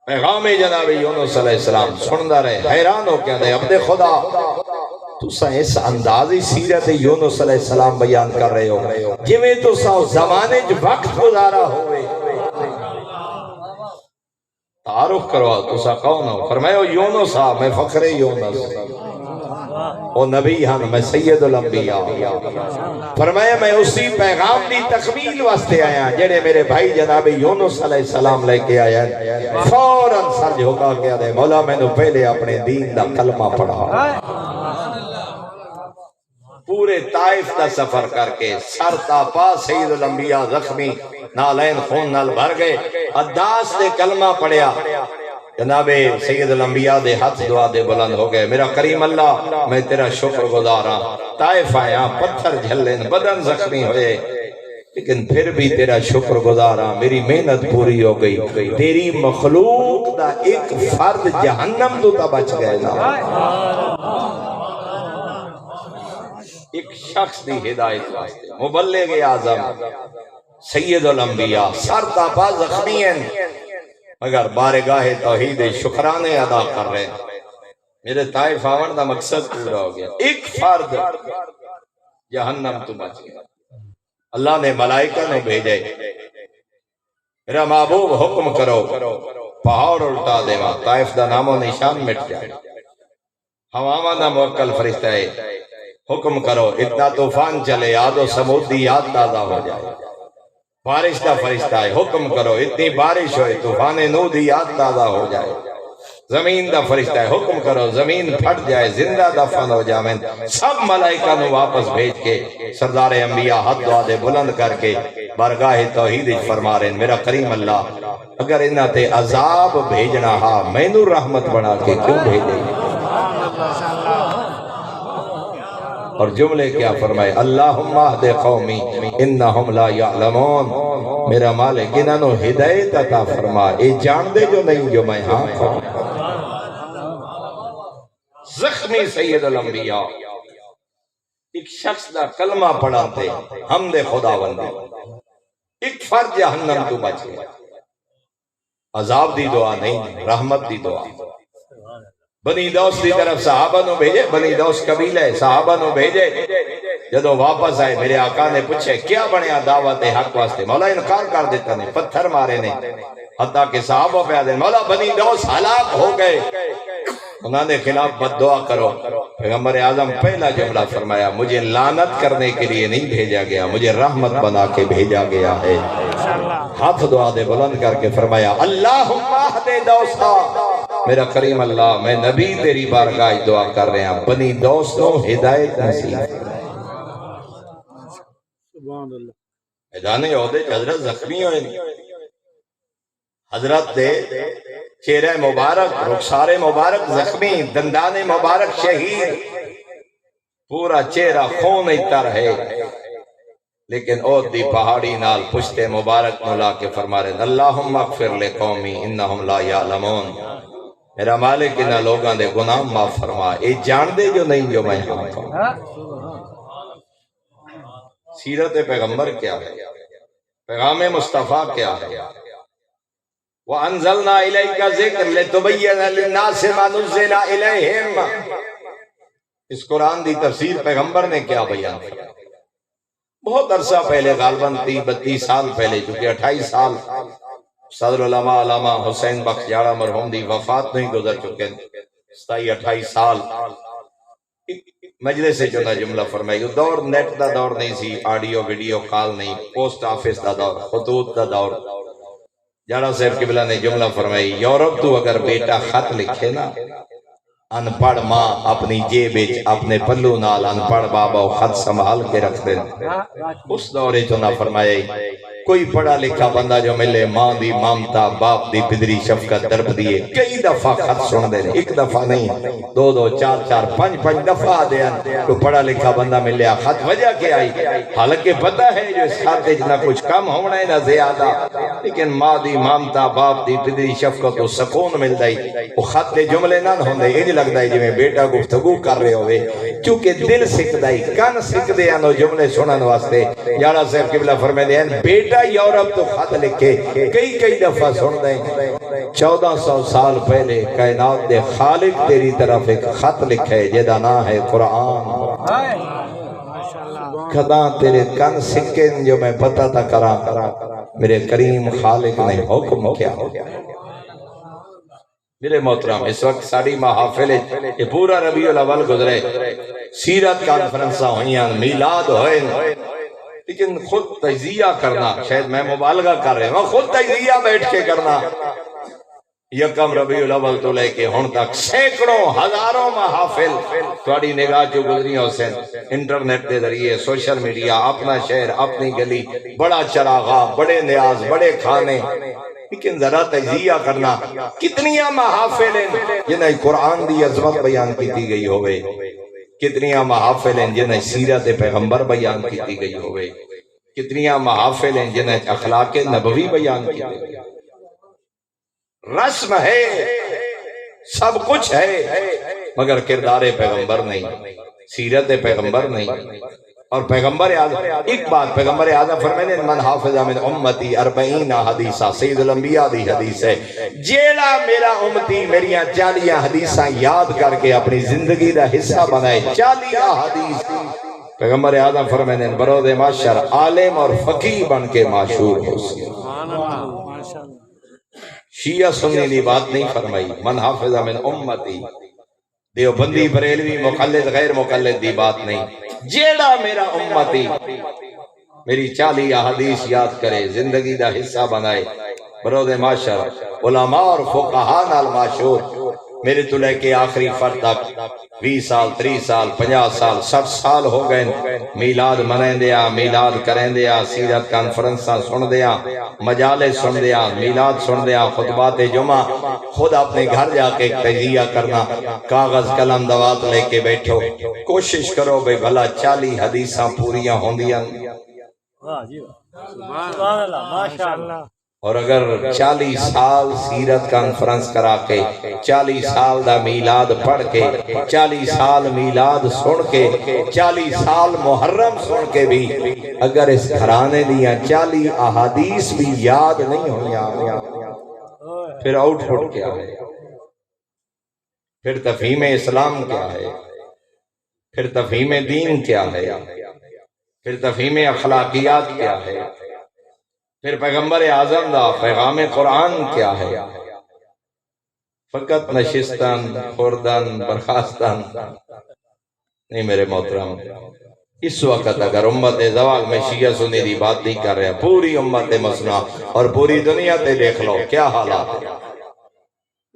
پیغام جناب یونس علیہ السلام سندا رہے، حیران ہو کیا دے عبد خدا تو سا اس اندازی سیرت یونس علیہ السلام بیان کر رہے ہو جویں تو سا زمانے جو وقت گزارا ہوئے. تعارف کرو تو سا کون ہو؟ فرمایا یونس ہاں میں فخر یونس. او نبی ہن میں سید الانبیاء فرمایا میں اسی پیغام دی تکمیل واسطے آیا جڑے میرے بھائی جناب یونس علیہ السلام لے کے آیا فوراً سر جھکا کے دے مولا میں نے پہلے اپنے دین دا کلمہ پڑھا پورے طائف دا سفر کر کے سر تا پا سید الانبیاء زخمی نالین خون نال بھر گئے اداس دے کلمہ پڑھیا جناب سید الانبیاء دے ہاتھ دعا دے بلند ہو گئے میرا کریم اللہ میں تیرا شکر گزار ہاں طائف آیا پتھر جھلن بدن زخمی ہوئے لیکن پھر بھی تیرا شکر گزار ہاں میری محنت پوری ہو گئی تیری مخلوق دا ایک فرد جہنم تو تا بچ گئے نا ایک شخص دی ہدایت واسطے مبلغ اعظم سید الانبیاء سر تا پا زخمی ہیں مگر بارگاہ توحید شکرانے ادا کر رہے میرے طائف آون دا مقصد پورا ہو گیا ایک فرد جہنم تو بچ گیا اللہ نے ملائکہ نے بھیجے میرا محبوب حکم کرو پہاڑ الٹا دے ماں طائف دا نام و نشان مٹ جائے ہواما دا موکل فرشتہ ہے حکم کرو اتنا طوفان چلے یاد و سمودی یاد تازہ ہو جائے بارش کا فرشتہ ہے حکم کرو اتنی بارش ہوئے طوفان نوح دی یاد تازہ ہو جائے زمین دا فرشتہ ہے حکم کرو زمین پھٹ جائے زندہ دفن ہو جائے سب ملائکہ نو واپس بھیج کے سردار انبیاء حد دعا دے بلند کر کے بارگاہ توحید فرما رہے میرا کریم اللہ اگر انہاں تے عذاب بھیجنا ہا مینوں رحمت بنا کے کیوں بھیجے اور جملے کیا فرمائے اللہم اہد قومی انہم لا یعلمون میرا مالک انہاں نو ہدایت عطا فرما اے جان دے جو نہیں جو میں ہاں کھوں زخمی سید الانبیاء ایک شخص دا کلمہ پڑھاتے حمد خداوندی ایک فرد جہنم تو بچ گیا عذاب دی دعا نہیں رحمت دی دعا بنی دوست دی طرف صحابہ نو بھیجے بنی دوست قبیلہ ہے صحابہ نو بھیجے جدو واپس آئے میرے آقا نے پوچھے کیا بنیا دعوت حق واسطے مولا انکار کر دیتا نے پتھر مارے نے حتیٰ کہ صحابہ پہ آدھے مولا بنی دوست ہلاک ہو گئے انہوں نے خلاف بد دعا کرو پیغمبر اعظم پہلا جملہ فرمایا مجھے لعنت کرنے کے لیے نہیں بھیجا گیا مجھے رحمت بنا کے بھیجا گیا ہے ہاتھ دعا دے بلند کر کے فرمایا اللہم اہد دوستا میرا کریم اللہ میں نبی تیری بارگاہ دعا کر رہے ہیں بنی دوستوں ہدایت نصیب میدان عہدے حضرت زخمی ہوئے حضرت دے چہرہ مبارک رخسار مبارک زخمی دندان مبارک شہید پورا چہرہ خون اتر ہے لیکن عہد دی پہاڑی نال پشتے مبارک ملا کے فرما رہے اللہم اغفر لقومی انہم لا یعلمون میرا مالک انہاں لوگاں دے گناہ معاف فرما اے جان دے جو نہیں جو میں ہاں کھوں سیرت پیغمبر کیا ہے پیغام مصطفیٰ کیا ہے وَأَنزَلْنَا إِلَيْكَ ذِكْرَ لِتُبَيِّنَ لِلنَّاسِ مَا نُزِّلَ إِلَيْهِمْ اس قرآن دی تفسیر پیغمبر نے کیا بیان کیا بہت عرصہ پہلے غالباً 32 سال پہلے چونکہ 28 سال صدر علماء علامہ حسین بخش جاڑا مرحوم دی وفات نہیں گزر چکے 27-28 سال مجلس سے جو جملہ فرمائی دور نیٹ دا دور نہیں سی آڈیو ویڈیو کال نہیں پوسٹ آفس دا دور خطوط دا دور جاڑا صاحب قبلہ نے جملہ فرمائی یورپ تو اگر بیٹا خط لکھے نا ان پڑھ ماں اپنی جیب اپنے پلو نال ان پڑھ بابا خط سنبھال کے رکھ دیں اس دورے جو نہ فرمائی کوئی پڑھا لکھا بندہ جو ملے ماں دی مامتا باپ دی پدری شفقت درب دیے کئی دفعہ خط سن دے ایک دفعہ نہیں 2 4 5 دفعہ دے تو پڑھا لکھا بندہ ملیا خط وجہ کے آئی حالانکہ پتہ ہے جو اس خط نہ کچھ کم ہونا ہے نہ زیادہ لیکن ماں دی مامتا باپ دی پدری شفقت و سکون مل دائی وہ خط دے جملے نہ ہوندے یہ لگ دائی جو میں بیٹا گفتگو کر رہے ہوئے چونکہ دل سکھ دائی کان سکھ دے انو جملے سنن واسطے جاڑا صاحب قبلہ فرمائے دے بیٹا یورپ تو خط لکھے کئی دفعہ سن دیں 1400 سال پہلے کائنات دے خالق تیری طرف ایک خط لکھے جیدہ نا ہے قرآن خدا تیرے کن سکن جو میں پتہ تھا کرا میرے کریم خالق نے حکم کیا میرے محترم اس وقت ساری محافل یہ پورا ربیع الاول گزرے سیرت کانفرنساں ہوئیاں، میلاد ہوئے، لیکن خود تجزیہ کرنا، شاید میں مبالغہ کر رہے ہوں، خود تجزیہ بیٹھ کے کرنا، یکم ربیع الاول تو لے کے ہن تک سینکڑوں ہزاروں محافل تھوڑی نگاہ جو گزری حسین، انٹرنیٹ کے ذریعے، سوشل میڈیا، اپنا شہر، اپنی گلی، بڑا چراغاں، بڑے نیاز، بڑے کھانے، لیکن ذرا تجزیہ کرنا، کتنیاں محافل ہیں جنہیں قرآن دی عظمت بیان کی گئی ہوئے، کتنیاں محافل ہیں جنہیں سیرت پیغمبر بیان کی گئی ہوئے، کتنیاں محافل ہیں جنہیں اخلاق نبوی بیان کی گئی، رسم ہے، سب کچھ ہے، مگر کردار پیغمبر نہیں، سیرت پیغمبر نہیں۔ اور پیغمبر اعظم، ایک بات پیغمبر اعظم فرمائے من حافظ من امتی 40 حدیثہ، سید الانبیاء دی حدیث ہے، جیڑا میرا امتی میریاں 40 حدیثاں یاد کر کے اپنی زندگی دا حصہ بنائے، 40 حدیث، پیغمبر اعظم فرمائے بروز محشر عالم اور فقیہ بن کے معشور ہو سی۔ شیعہ سنی دی بات نہیں فرمائی، من حافظ من امتی، دیوبندی بریلوی مقلد غیر مقلد دی بات نہیں، جیڑا میرا امتی میری 40 حدیث یاد کرے، زندگی دا حصہ بنائے، بروز محشر علماء اور فقہاء نال معشور، میرے تو لے کے آخری فرد تک 20 سال 30 سال 50 سال 60 سال ہو گئے، میلاد منیں دیا، میلاد کریں دیا، سیرت کانفرنساں سن دیا، مجالس سن دیا، میلاد سن دیا، خطبات جمعہ، خود اپنے گھر جا کے تجزیہ کرنا، کاغذ قلم دوات لے کے بیٹھو، کوشش کرو بھئی بھلا 40 حدیثاں پوریاں ہوندیاں، اور اگر 40 سال سیرت کانفرنس کرا کے، 40 سال دا میلاد پڑھ کے، 40 سال میلاد سن کے، 40 سال محرم سن کے بھی اگر اس گھرانے دیاں 40 احادیث بھی یاد نہیں ہویا، پھر آؤٹ پٹ کیا ہے؟ پھر تفہیم اسلام کیا ہے؟ پھر تفہیم دین کیا ہے؟ پھر تفہیم اخلاقیات کیا ہے؟ پھر پیغمبر اعظم دا پیغام قرآن کیا ہے؟ فقط نشستن، خوردن، برخاستن نہیں میرے محترم، اس وقت اگر امت زوال میں شیعہ سنی دی بات نہیں کر رہے، پوری امت مسنا اور پوری دنیا تے دیکھ لو کیا حالات ہے۔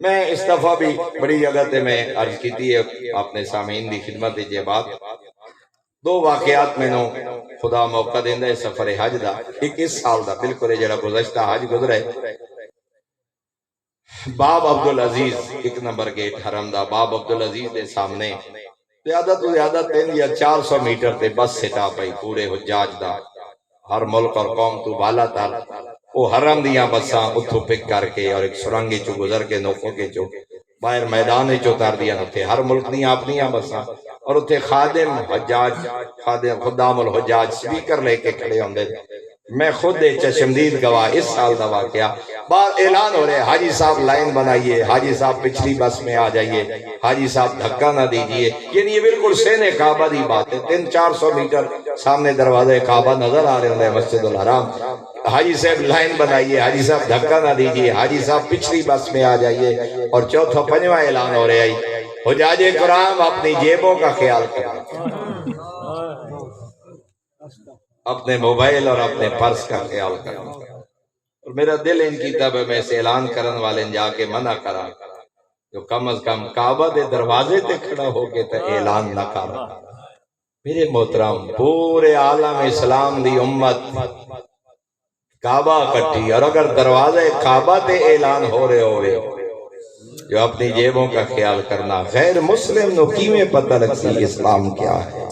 میں اس دفعہ بھی بڑی جگہ تے میں عرض کی تھی اپنے سامعین دی خدمت یہ بات، 2 واقعات میں نو خدا موقع دیندہ ہے سفر حج دا، ایک اس سال دا بالکل جڑا گزشتہ حج گزرے، باب عبدالعزیز 1 نمبر گیٹ حرم دا، باب عبدالعزیز دے سامنے زیادہ تو زیادہ 3 یا 400 میٹر تے بس سٹا پئی پورے حجاج دا، ہر ملک اور قوم تو بالا تر، وہ حرم دیاں بساں اتھو پک کر کے اور ایک سرنگی چو گزر کے نوکوں کے چو باہر میدان چو تار دیا نتے، ہر ملک دیاں اپنیاں بساں، اور اتھے خادم حجاج، خادم خدام الحجاج سپیکر لے کے کھڑے ہوندے، میں خود چشمدید گواہ اس سال دا واقعہ، بعد اعلان ہو رہے حاجی صاحب لائن بنائیے، حاجی صاحب پچھلی بس میں آ جائیے، حاجی صاحب دھکا نہ دیجئے، یعنی یہ بالکل سین کعبہ دی بات ہے، 300-400 میٹر سامنے دروازے کعبہ نظر آ رہے ہیں مسجد الحرام، حاجی صاحب لائن بنائیے، حاجی صاحب دھکا نہ دیجئے، حاجی صاحب پچھلی بس میں آ جائیے، اور چوتھا 5واں اعلان ہو رہے ہیں حجاج کرام اپنی جیبوں کا خیال کریں، اپنے موبائل اور اپنے پرس کا خیال کریں، اور میرا دل ان کی تب میں سے اعلان کرن والے جا کے منع کرا جو کم از کم کعبہ دے دروازے تے کھڑا ہو کے تے اعلان نہ کرا۔ میرے محترم پورے عالم اسلام دی امت کعبہ کٹھی، اور اگر دروازے کعبہ تے اعلان ہو رہے ہوئے جو اپنی جیبوں کا خیال کرنا، غیر مسلم نو کیویں پتہ لگسی اسلام کیا ہے؟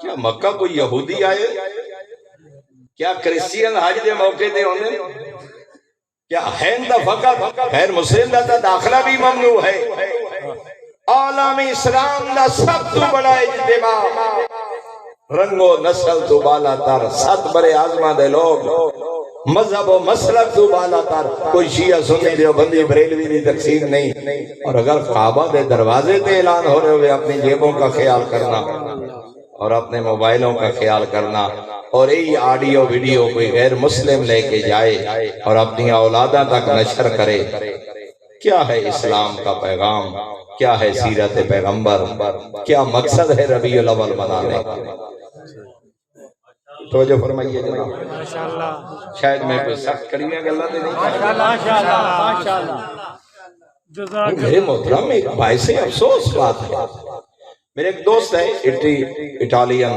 کیا مکہ کوئی یہودی آئے؟ کیا کرسچین حج دے موقع دے ہونے؟ کیا ہین دا فقط غیر مسلم دا داخلہ بھی ممنوع ہے؟ عالم اسلام دا سب تو بڑا اجتماع، رنگ و نسل تو بالا تر، 7 بڑے اعظماں دے لوگ، مذہب و مسلک تو بالا تر، کوئی شیعہ سنی دیوبندی بریلوی دی تقسیم نہیں، اور اگر کعبہ دے دروازے تے اعلان ہو رہے ہوئے اپنی جیبوں کا خیال کرنا اور اپنے موبائلوں کا خیال کرنا، اور یہی آڈیو ویڈیو کوئی غیر مسلم لے کے جائے اور اپنی اولادہ تک نشر کرے، کیا ہے اسلام کا پیغام؟ کیا ہے سیرت پیغمبر، کیا مقصد ہے ربیع الاول منانے کا۔ توجہ فرمائیے جناب، شاید میں کوئی سخت کریے گلا دے نہیں میرے محترم، ایک باعث افسوس بات ہے۔ میرے ایک دوست ہے اٹالین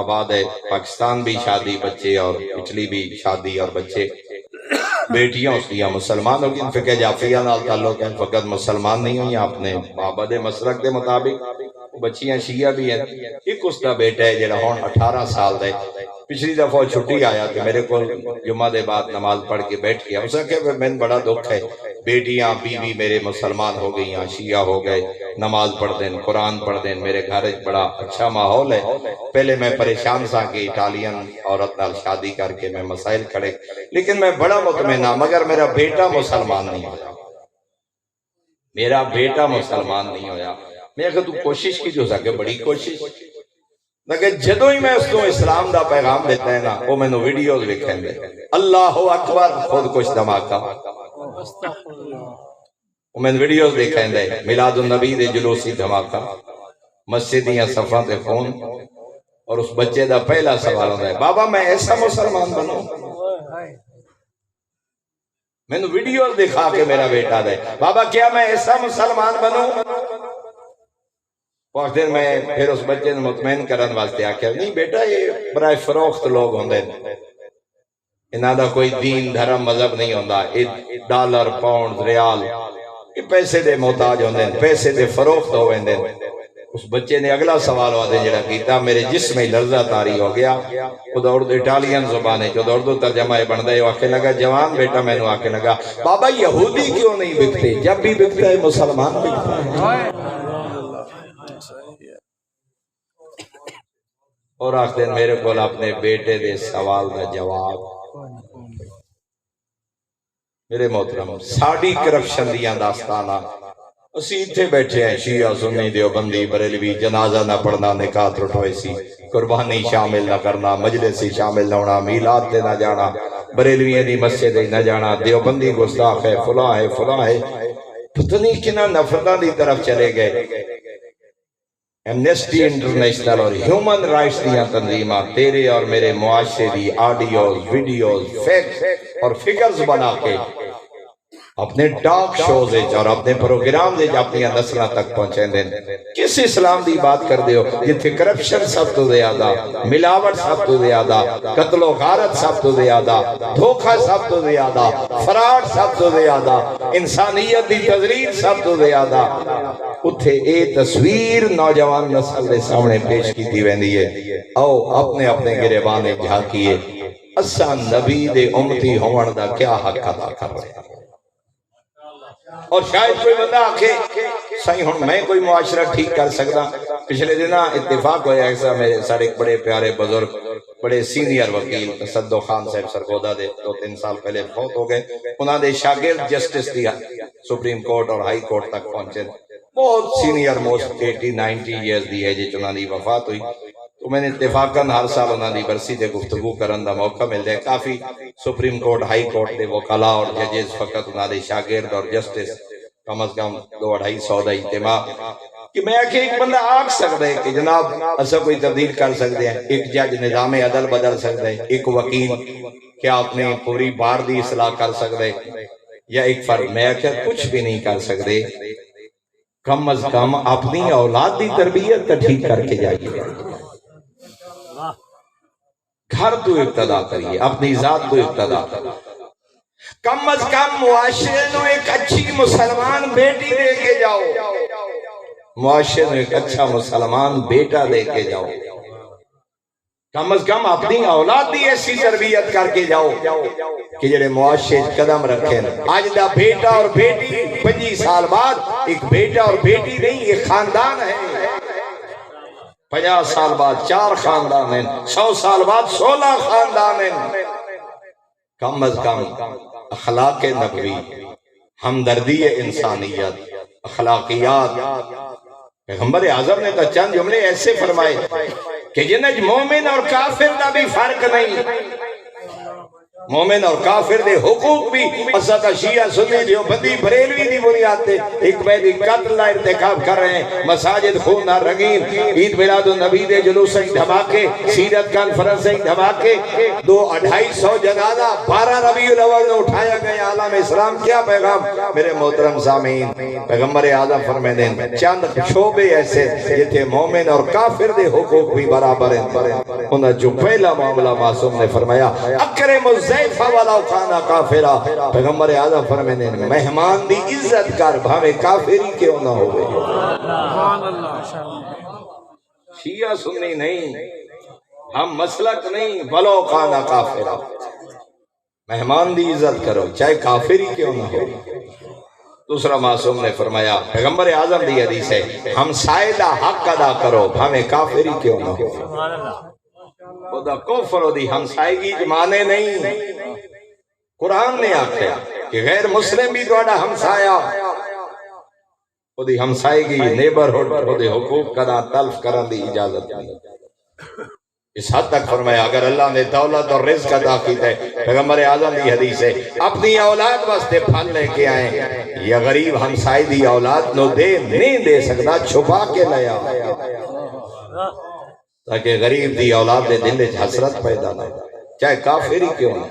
آباد ہے، پاکستان بھی شادی بچے اور اٹلی بھی شادی اور بچے، بیٹیاں اس لیا مسلمان ہوگی، ان فقہ جعفریہ نال تعلق ہے، فقط مسلمان نہیں ہوئی اپنے معبد مسلک دے مطابق، بچیاں شیعہ بھی ہیں۔ ایک اس کا بیٹا ہے جڑا ہون 18 سال دے، پچھلی دفعہ چھٹی آیا کہ میرے کو جمعہ دے بعد نماز پڑھ کے بیٹھ گیا، اسے کہ میں بڑا دکھ ہے، بیٹیاں بیوی میرے مسلمان ہو گئی ہیں، شیعہ ہو گئے، نماز پڑھ دیں، قرآن پڑھ دیں، میرے گھر بڑا اچھا ماحول ہے۔ پہلے میں پریشان سا کہ اٹالین عورت نال شادی کر کے میں مسائل کھڑے، لیکن میں بڑا مطمئن ہوں، مگر میرا بیٹا مسلمان نہیں ہویا، میرا بیٹا مسلمان نہیں ہویا۔ میں کہ تو کوشش کی جو سکے، بڑی کوشش، لیکن جدوں ہی میں اس کو اسلام دا پیغام دیتا ہے نا، وہ میں نے ویڈیوز لکھیں گے، اللہ اکبر خود کچھ دھماکہ، وہ میں نے ویڈیوز دیکھیں گے، میلاد النبی دے جلوسی دھماکہ، مسجدیاں صفحہ تے خون، اور اس بچے دا پہلا سوال ہوتا ہے، بابا میں ایسا مسلمان بنوں؟ میں نے ویڈیوز دکھا کے میرا بیٹا دے، بابا کیا میں ایسا مسلمان بنوں؟ وقت دن میں پھر اس بچے نے مطمئن کرن واسطے آکھیا، نہیں بیٹا یہ برائے فروخت لوگ ہوندے، انہاں دا کوئی دین دھرم مذہب نہیں ہوندا، ڈالر پاؤنڈ ریال یہ پیسے دے محتاج ہوندے، پیسے دے فروخت ہوندے۔ اس بچے نے اگلا سوال ہوا دے جڑا کیتا، میرے جسم میں لرزہ طاری ہو گیا، خود اردو اٹالین زبان ہے، جو اردو ترجمہ بندہ ہے، وہ آکھے لگا جوان بیٹا میں نے آکھے لگا بابا یہودی کیوں نہیں بکتے، جب بھی بکتا ہے مسلمان بکتا ہے۔ اور آخ دن میرے کو اپنے بیٹے دے سوال دا جواب، میرے محترم ساڑی کرپشن دیاں داستانہ، اسی تھے بیٹھے ہیں، شیعہ سنی دیوبندی بریلوی، جنازہ نہ پڑھنا، نکاح ترٹوئے سی، قربانی شامل نہ کرنا، مجلسی شامل نہ ہونا، میلاد دے نہ جانا، بریلوی دی مسجد نہ جانا، دیوبندی گستاخ ہے، فلاں ہے، فلاں ہے، پتہ نہیں کنہ نفرتہ دی طرف چلے گئے۔ ایمنسٹی انٹرنیشنل اور ہیومن رائٹس دیاں تنظیمہ تیرے اور میرے معاشرے دی آڈیوز، ویڈیوز، فیکٹس اور فگرز بنا کے اپنے ٹاک شوز اور اپنے پروگرام دے اپنی نسلہ تک پہنچیں دیں۔ کس اسلام دی بات کر دے ہو جتھے کرپشن سب تو زیادہ، ملاوٹ سب تو زیادہ، قتل و غارت سب تو زیادہ، دھوکہ سب تو زیادہ، فراڈ سب تو زیادہ، انسانیت دی تضریب سب تو زیادہ، اتھے اے تصویر نوجوان نسل دے سامنے پیش کی تھی ویندی ہے۔ او اپنے اپنے گریبانے جھاکیے، اساں نبی دے امتی ہون دا کیا حق ادا کر رہے ہیں۔ اور شاید کوئی بندہ آکھے صحیح ہوں میں کوئی معاشرہ ٹھیک کر سکتا۔ پچھلے دنہ اتفاق ہویا ایسا میرے سارے ایک بڑے پیارے بزرگ بڑے سینئر وکیل تصدق خان صاحب سرگودہ دے 2-3 سال پہلے فوت ہو گئے، انہاں دے شاگرد جسٹس دیا سپریم کورٹ اور ہائی کورٹ تک پہنچے، بہت سینئر موسٹ 80-90 ایئرز دی ہے جی انہاں دی وفات ہوئی، تو میں نے اتفاقاً ہر سال انہاں دی برسی دے گفتگو کرن دا موقع مل جائے۔ کافی سپریم کورٹ ہائی کورٹ دے وکلاء اور ججز فقط انہاں دے شاگرد اور جسٹس کم از کم 200-250 دا اجتماع، کہ میں کہ ایک بندہ آکھ سکتا ہے کہ جناب ایسا کوئی تبدیل کر سکتے ہیں، ایک جج نظام عدل بدل سکتے ہیں، ایک وکیل کیا اپنے پوری بار دی اصلاح کر سکتے ہیں، یا ایک فرد میں کہ کچھ بھی نہیں کر سکتے، کم از کم اپنی اولاد دی تربیت تا ٹھیک کر کے جائیے، گھر تو ابتدا کریے، اپنی ذات تو ابتدا کریے، کم از کم معاشرے نو ایک اچھی مسلمان بیٹی دے کے جاؤ، معاشرے نو ایک اچھا مسلمان بیٹا دے کے جاؤ، کم از کم اپنی اولاد دی ایسی تربیت کر کے جاؤ کہ جڑے معاشرے قدم رکھیں۔ آج دا بیٹا اور بیٹی 25 سال بعد ایک بیٹا اور بیٹی نہیں، ایک خاندان ہے، 50 سال بعد 4 خاندان ہیں، 100 سال بعد 16 خاندان ہیں۔ کم از کم اخلاق نبوی، ہمدردی انسانیت، اخلاقیات، پیغمبر اعظم نے تو چند جملے ایسے فرمائے کہ جنج مومن اور کافر دا بھی فرق نہیں، مومن اور کافر دے حقوق بھی اسد شیعہ سنی دیوبندی بریلوی دی بنیاد تے ایک بیدی قتل کا ارتکاب کر رہے ہیں. مساجد خون نہ رنگین، عید میلاد النبی دے جلوس سے دھماکے، سیرت کانفرنس سے دھماکے، 200-250 جنازہ 12 ربیع الاول نے اٹھایا گیا. عالم اسلام کیا پیغام؟ میرے محترم سامعین، پیغمبر اعظم فرماتے ہیں چند شعبے ایسے جتھے مومن اور کافر دے حقوق بھی برابر ہیں. انہاں جو پہلا معاملہ معصوم نے فرمایا اکرم الضیف ولو کان کافرا. پیغمبر اعظم فرماتے ہیں مہمان دی عزت کر بھاوے کافری کیوں نہ ہوئے. سبحان اللہ. شیعہ سنی نہیں، ہم مسلک نہیں، ولو کان کافرا. مہمان دی عزت کرو چاہے کافری کیوں نہ ہو. دوسرا معصوم نے فرمایا پیغمبر اعظم دی حدیث ہے ہمسائے دا حق ادا کرو بھاویں کافری کیوں نہ ہو. سبحان اللہ. خدا کفر دی ہمسائیگی مانے نہیں. قرآن نے آکھیا کہ غیر مسلم بھی تہاڈا ہمسایا، خودی ہمسائیگی نیبرہڈ خودی حقوق کنا تلف کرن دی اجازت نہیں. اس حد تک فرمایا اگر اللہ نے دولت اور رزق عطا کیتا ہے، پیغمبر اعظم دی حدیث ہے اپنی اولاد واسطے پھل لے کے آئیں، یا غریب ہمسائی دی اولاد نو دے نہیں دے سکتا چھپا کے لیا تاکہ غریب دی اولاد دے دل وچ حسرت پیدا نہ ہو چاہے کافر ہی کیوں نہ.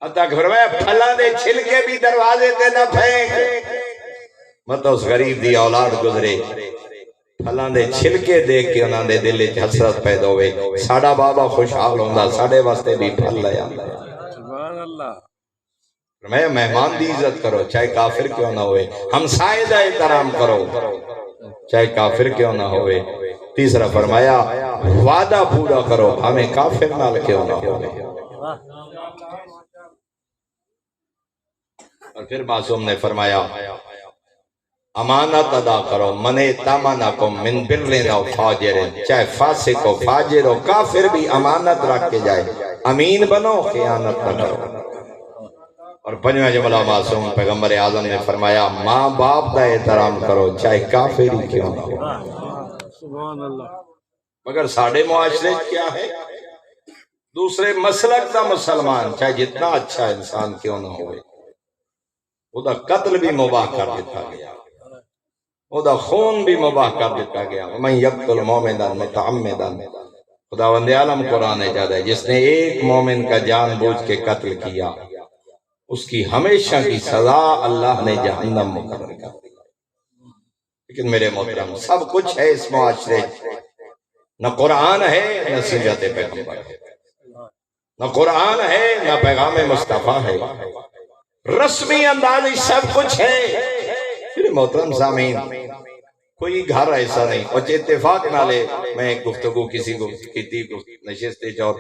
حتیٰ کہ فرمایا پھلاں دے چھلکے بھی دروازے تے نہ پھینک. مطلب اس غریب دی اولاد گزرے پھلاں دے چھلکے دیکھ کے انہاں دے دل وچ حسرت پیدا ہوئے ساڈا بابا خوشحال ہوندا ساڈے واسطے بھی پھل لے آندا. سبحان اللہ. فرمایا مہمان دی عزت کرو چاہے کافر کیوں نہ ہوئے. ہمسائے دا احترام کرو چاہے کافر کیوں نہ ہوئے. تیسرا فرمایا وعدہ پورا کرو ہمیں کافر نال کیوں نہ ہوئے. اور پھر معصوم نے فرمایا امانت ادا کرو من ائتمنکم من بر او فاجر. چاہے فاسق ہو فاجر ہو کافر بھی امانت رکھ کے جائے امین بنو خیانت نہ کرو. اور پنجواں جملہ معصوم پیغمبر اعظم نے فرمایا ماں باپ دا احترام کرو چاہے کافر ہی کیوں نہ ہو. سبحان اللہ. مگر ساڑھے معاشرے کیا ہے دوسرے مسلک دا مسلمان چاہے جتنا اچھا انسان کیوں نہ ہوئے وہ دا قتل بھی مباح کر دیتا گیا، وہ دا خون بھی مباح کر دیتا گیا. وَمَنْ يَقْتُلْ مُؤْمِنًا مُتَعَمِّدًا. خداوند عالم قرآن اجازت ہے جس نے ایک مومن کا جان بوجھ کے قتل کیا اس کی ہمیشہ کی سزا اللہ نے جہنم مقرر کر دی. لیکن میرے محترم سب کچھ ہے اس معاشرے، نہ قرآن ہے نہ سیرت پیغمبر ہے، نہ قرآن ہے نہ پیغام مصطفیٰ ہے. رسمی انداز سب کچھ ہے. میرے محترم سامعین کوئی گھر ایسا نہیں. اور اتفاق نہ لے میں گفتگو کسی کو کی تھی نشست اور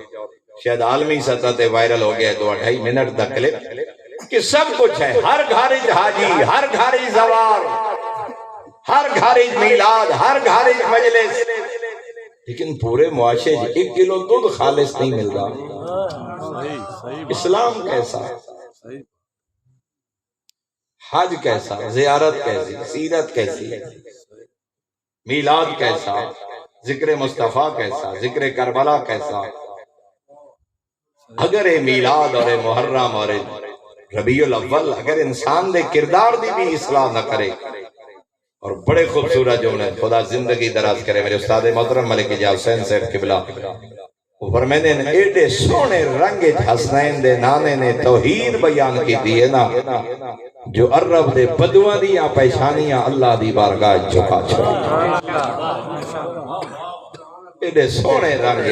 شاید عالمی سطح تے وائرل ہو گیا 2-2.5 منٹ دا کلپ کہ سب کچھ ہے. ہر گھر حاجی، ہر گھر زوار، ہر گھر میلاد، ہر گھر مجلس، لیکن پورے معاشرے 1 کلو دودھ خالص نہیں ملتا. اسلام کیسا، حج کیسا، زیارت کیسی، سیرت کیسی، میلاد کیسا، ذکر مصطفیٰ کیسا، ذکر کربلا کیسا. اگر اے میلاد اور اے محرم اور اے ربیع الاول اگر انسان دے کردار دی بھی اصلاح نہ کرے. اور بڑے خوبصورت جملے خدا زندگی دراز کرے میرے استاد محترم ملک اجاز حسین صاحب قبلہ اوپر میں نے ایڈے سونے رنگ حسنین دے نانے نے توحید بیان کی دیئے نا جو عرب دے بدوہ دیاں پیشانیاں اللہ دی بارگاہ جھکا چھوڑی. ایڈے سونے رنگ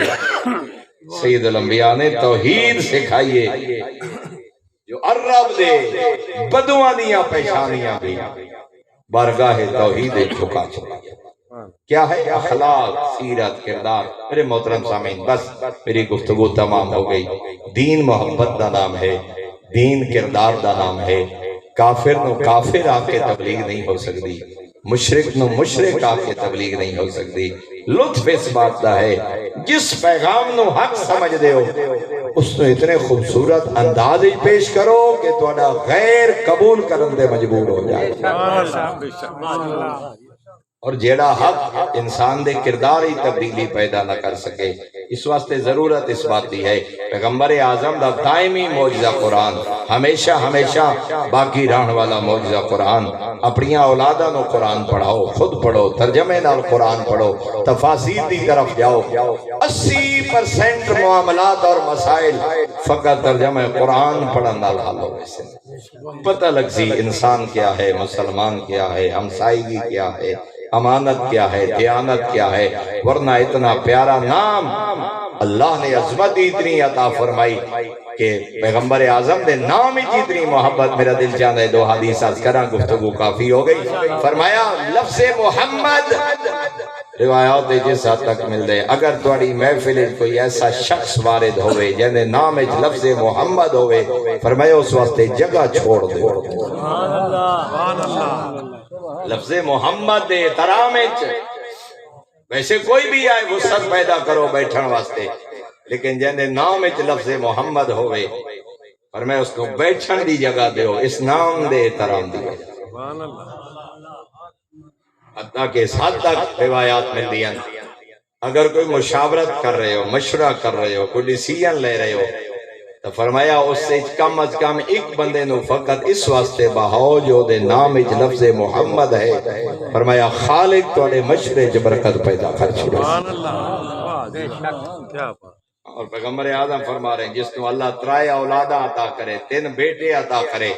سید الانبیاء نے توحید سکھائیے جو عرب دے بدوہ دیاں پیشانیاں بھی بارگاہ توحید جھکا چھوڑی. کیا ہے اخلاق، سیرت، کردار. میرے محترم سامعین بس میری گفتگو تمام ہو گئی. دین محبت دا نام ہے، دین کردار دا نام ہے. کافر نو کافر آ کے تبلیغ نہیں ہو سکتی، مشرک نو مشرک آ کے تبلیغ نہیں ہو سکتی. لطف اس بات دا ہے جس پیغام نو حق سمجھ دے ہو اس نے اتنے خوبصورت انداز پیش کرو کہ تہاڈا غیر قبول کرن دے مجبور ہو جائے. اور جیڑا حق انسان دے کردار ہی تبدیلی پیدا نہ کر سکے اس واسطے ضرورت اس بات دی ہے پیغمبر اعظم دا دائمی معجزہ قرآن ہمیشہ ہمیشہ باقی رہن والا معجزہ قرآن اپنی اولاداں نو قرآن پڑھاؤ خود پڑھو ترجمے نال قرآن پڑھو تفاسیر دی طرف جاؤ 80% معاملات اور مسائل فقط ترجمہ قرآن پڑھن نال حل ہو ویسے پتہ لگ سی انسان کیا ہے مسلمان کیا ہے ہمسائیگی کیا ہے امانت کیا ہے دیانت کیا ہے ورنہ اتنا پیارا نام اللہ نے عظمت اتنی عطا فرمائی کہ پیغمبر اعظم دے نام ہی اتنی محبت میرا دل چاہتا ہے دو حدیث از کراں گفتگو کافی ہو گئی فرمایا لفظ محمد روایات جس حد تک مل دے اگر تھوڑی محفل کوئی ایسا شخص وارد ہوئے جن دے نام وچ لفظ محمد ہوئے فرمایا اس واسطے جگہ چھوڑ دے لفظ محمد دے احترام وچ ویسے کوئی بھی آئے وسعت پیدا کرو بیٹھن واسطے لیکن جن دے نام وچ لفظ محمد ہوئے فرمایا اس کو بیٹھن دی جگہ دیو اس نام دے احترام دی حتیٰ کہ اس حد تک روایات میں دیا اگر کوئی مشاورت کر رہے ہو مشورہ کر رہے ہو کوئی ڈیسیژن لے رہے ہو تو فرمایا اس سے کم از کم ایک بندے نو فقط اس واسطے بہاؤ جو دے نام وچ لفظ محمد ہے فرمایا خالق تواڈے مشورے وچ برکت پیدا کر چھوڑے اور پیغمبر اعظم فرما رہے ہیں جس کو اللہ ترائے اولاداں عطا کرے 3 بیٹے عطا کرے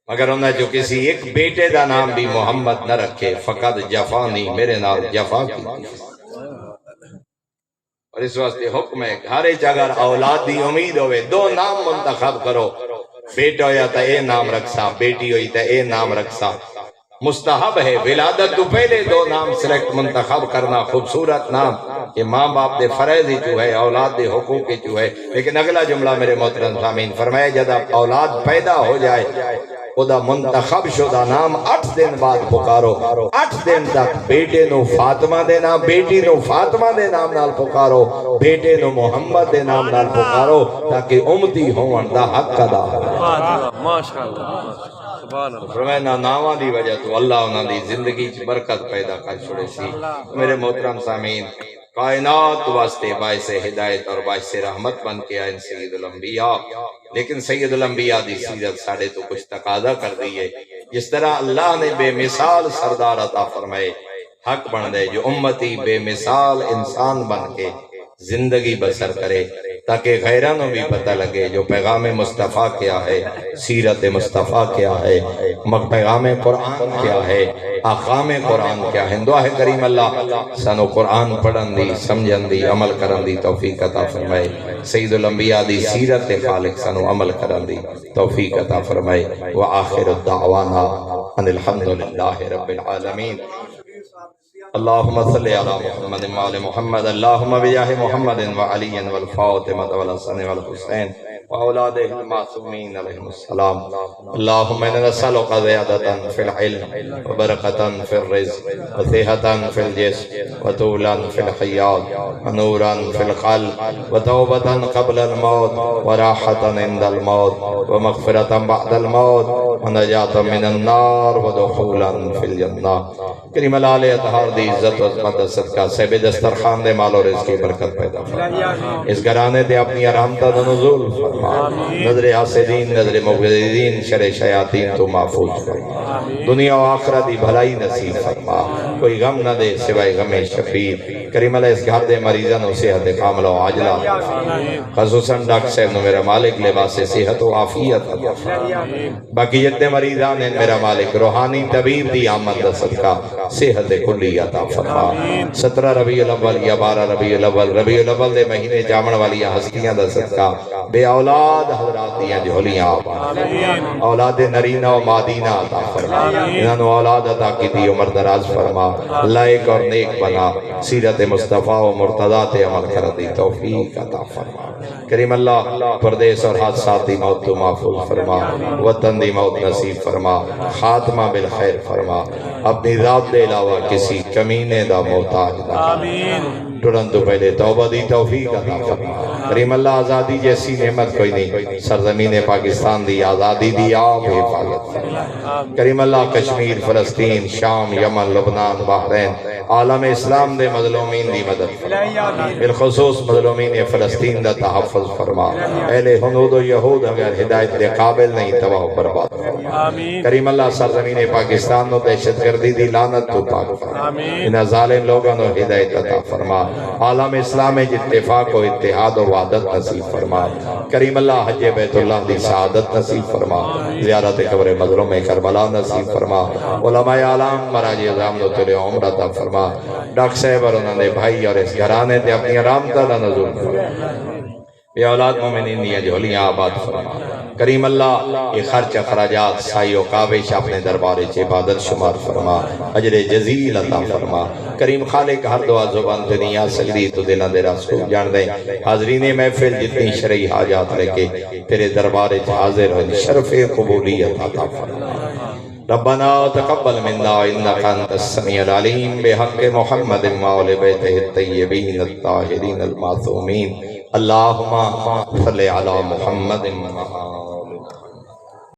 مگر انہیں جو کسی ایک بیٹے دا نام بھی محمد نہ رکھے فقط جفا نہیں میرے نال جفا کی اور اس واسطے حکم ہے ہر اگر اولاد دی امید ہوئے 2 نام منتخب کرو بیٹا ہویا تا اے نام رکھسا بیٹی ہوئی تا اے نام رکھسا مستحب ہے ولادت تو پہلے 2 نام سلیکٹ منتخب کرنا خوبصورت نام کہ ماں باپ دے فرائض ہی جو ہے اولاد دے حقوق ہی جو ہے لیکن اگلا جملہ میرے محترم سامعین فرمایا جب اولاد پیدا ہو جائے خدا منتخب شدہ نام 8 دن بعد پکارو 8 دن تک بیٹے نو فاطمہ دے نام بیٹی نو فاطمہ دے نام نال پکارو بیٹے نو محمد دے نام نال پکارو تاکہ امتی ہون دا حق ادا ہو ماشاءاللہ سبحان اللہ فرمایا ناواں دی وجہ تو اللہ انہاں دی زندگی چ برکت پیدا کر چھوڑے سی میرے محترم سامعین کائنات واسطے باعث ہدایت اور باعث رحمت بن کے آئے سید الانبیاء لیکن سید الانبیاء دی سیرت ساڑھے تو کچھ تقاضا کر دی ہے جس طرح اللہ نے بے مثال سردار عطا فرمائے حق بن دے جو امتی بے مثال انسان بن کے زندگی بسر کرے تاکہ غیرانوں بھی پتہ لگے جو پیغام مصطفیٰ کیا ہے سیرت مصطفیٰ کیا ہے پیغام قرآن کیا ہے احکام قرآن کیا ہے دعا ہے کریم اللہ سانو قرآن پڑھن دی سمجھن دی عمل کرن دی توفیق عطا فرمائے سید الانبیاء دی سیرت خالق سانو عمل کرن دی توفیق عطا فرمائے وآخر الدعوانا ان الحمدللہ رب العالمین اللہم صلی علی محمد وعلی محمد اللہم بجاہ محمد وعلی والفاطمہ والحسن والحسین وأولادہ المعصومین علیہم السلام اللہم انا نسألک زیادتا فی العلم وبرکتا فی الرزق وصحتا فی الجسم وطولا فی الحیات ونورا فی القلب وتوبتا قبل الموت وراحتا عند الموت ومغفرتا بعد الموت ونجاتا من النار ودخولا فی الجنہ کریم العالی اطہار دی عزت و عظمت صدقہ سیب دسترخوان دے مال اور رزق کی برکت پیدا فرما اس گھرانے دے اپنی رحمتہ دا نزول فرما نظر حاسدین نظر مبغضین شر شیاطین تو محفوظ فرما دنیا و آخرت دی بھلائی نصیب فرما کوئی غم نہ دے سوائے غم شفیر کریم اللہ اس گھر دے مریضان و صحت کاملہ و عاجلہ خصوصاً ڈاکٹر صاحب نو میرا مالک لباس صحت و عافیت باقی جتنے مریضان ہیں میرا مالک روحانی طبیب دی آمد دا صدقہ صحت کلی عطا فرما 17 ربیع الاول یا 12 ربیع الاول ربیع الاول دے مہینے جامن والی ہستیاں دا صدقہ بے اولاد حضرات دیاں جھولیاں اولاد نرینہ و مادینہ عطا فرما انہوں نے اولاد عطا کی دی عمر دراز فرما لائق اور نیک بنا سیرت مصطفیٰ و مرتضات عمل کر دی توفیق عطا فرما کریم اللہ پردیس اور حادثات دی موت تو محفوظ فرما وطن دی موت نصیب فرما خاتمہ بالخیر فرما اپنی ذات دے علاوہ کسی کمینے دا محتاج نہ ٹرن تو پہلے توبہ دی توفیق عطا فرما کریم اللہ آزادی جیسی نعمت کوئی نہیں سرزمین پاکستان دی آزادی دی آپ حفاظت فرما کریم اللہ کشمیر فلسطین شام یمن لبنان بحرین عالم اسلام دے مظلومین دی مدد فرما بالخصوص مظلومین فلسطین دا تحفظ فرما اہل حنود و یہود اگر ہدایت دے قابل نہیں تباہ و برباد فرما کریم اللہ سرزمین پاکستان نو دہشت گردی دی لعنت تو پاک فرما انہا ظالم لوگوں نو ہدایت عطا فرما عالم اسلام اتفاق و اتحاد و وحدت نصیب فرما کریم اللہ حج بیت اللہ دی سعادت نصیب فرما زیارت قبر مظلوم کربلا نصیب فرما علماء عالم مراجع اعظام نو تیرے عمر عطا فرما ڈاکٹر صاحب اور انہوں نے بھائی اور اس گھرانے تے اپنی آرام تعالی نزول فرما بے اولاد مومنین دیا جھولیاں آباد فرما کریم اللہ یہ خرچ اخراجات سائی و کاوش اپنے دربار عبادت شمار فرما اجر جزیل عطا فرما کریم خالق ہر دعا زبان دنیا سگری تو دلہ دے رسول جان دیں حاضرین محفل جتنی شرعی حاجات لے کے تیرے دربار حاضر ہو شرف قبولیت عطا فرما ربنا تقبل منا انك انت السميع العليم بحق محمد وآل بيته الطيبين الطاهرين المعصومين اللهم صل على محمد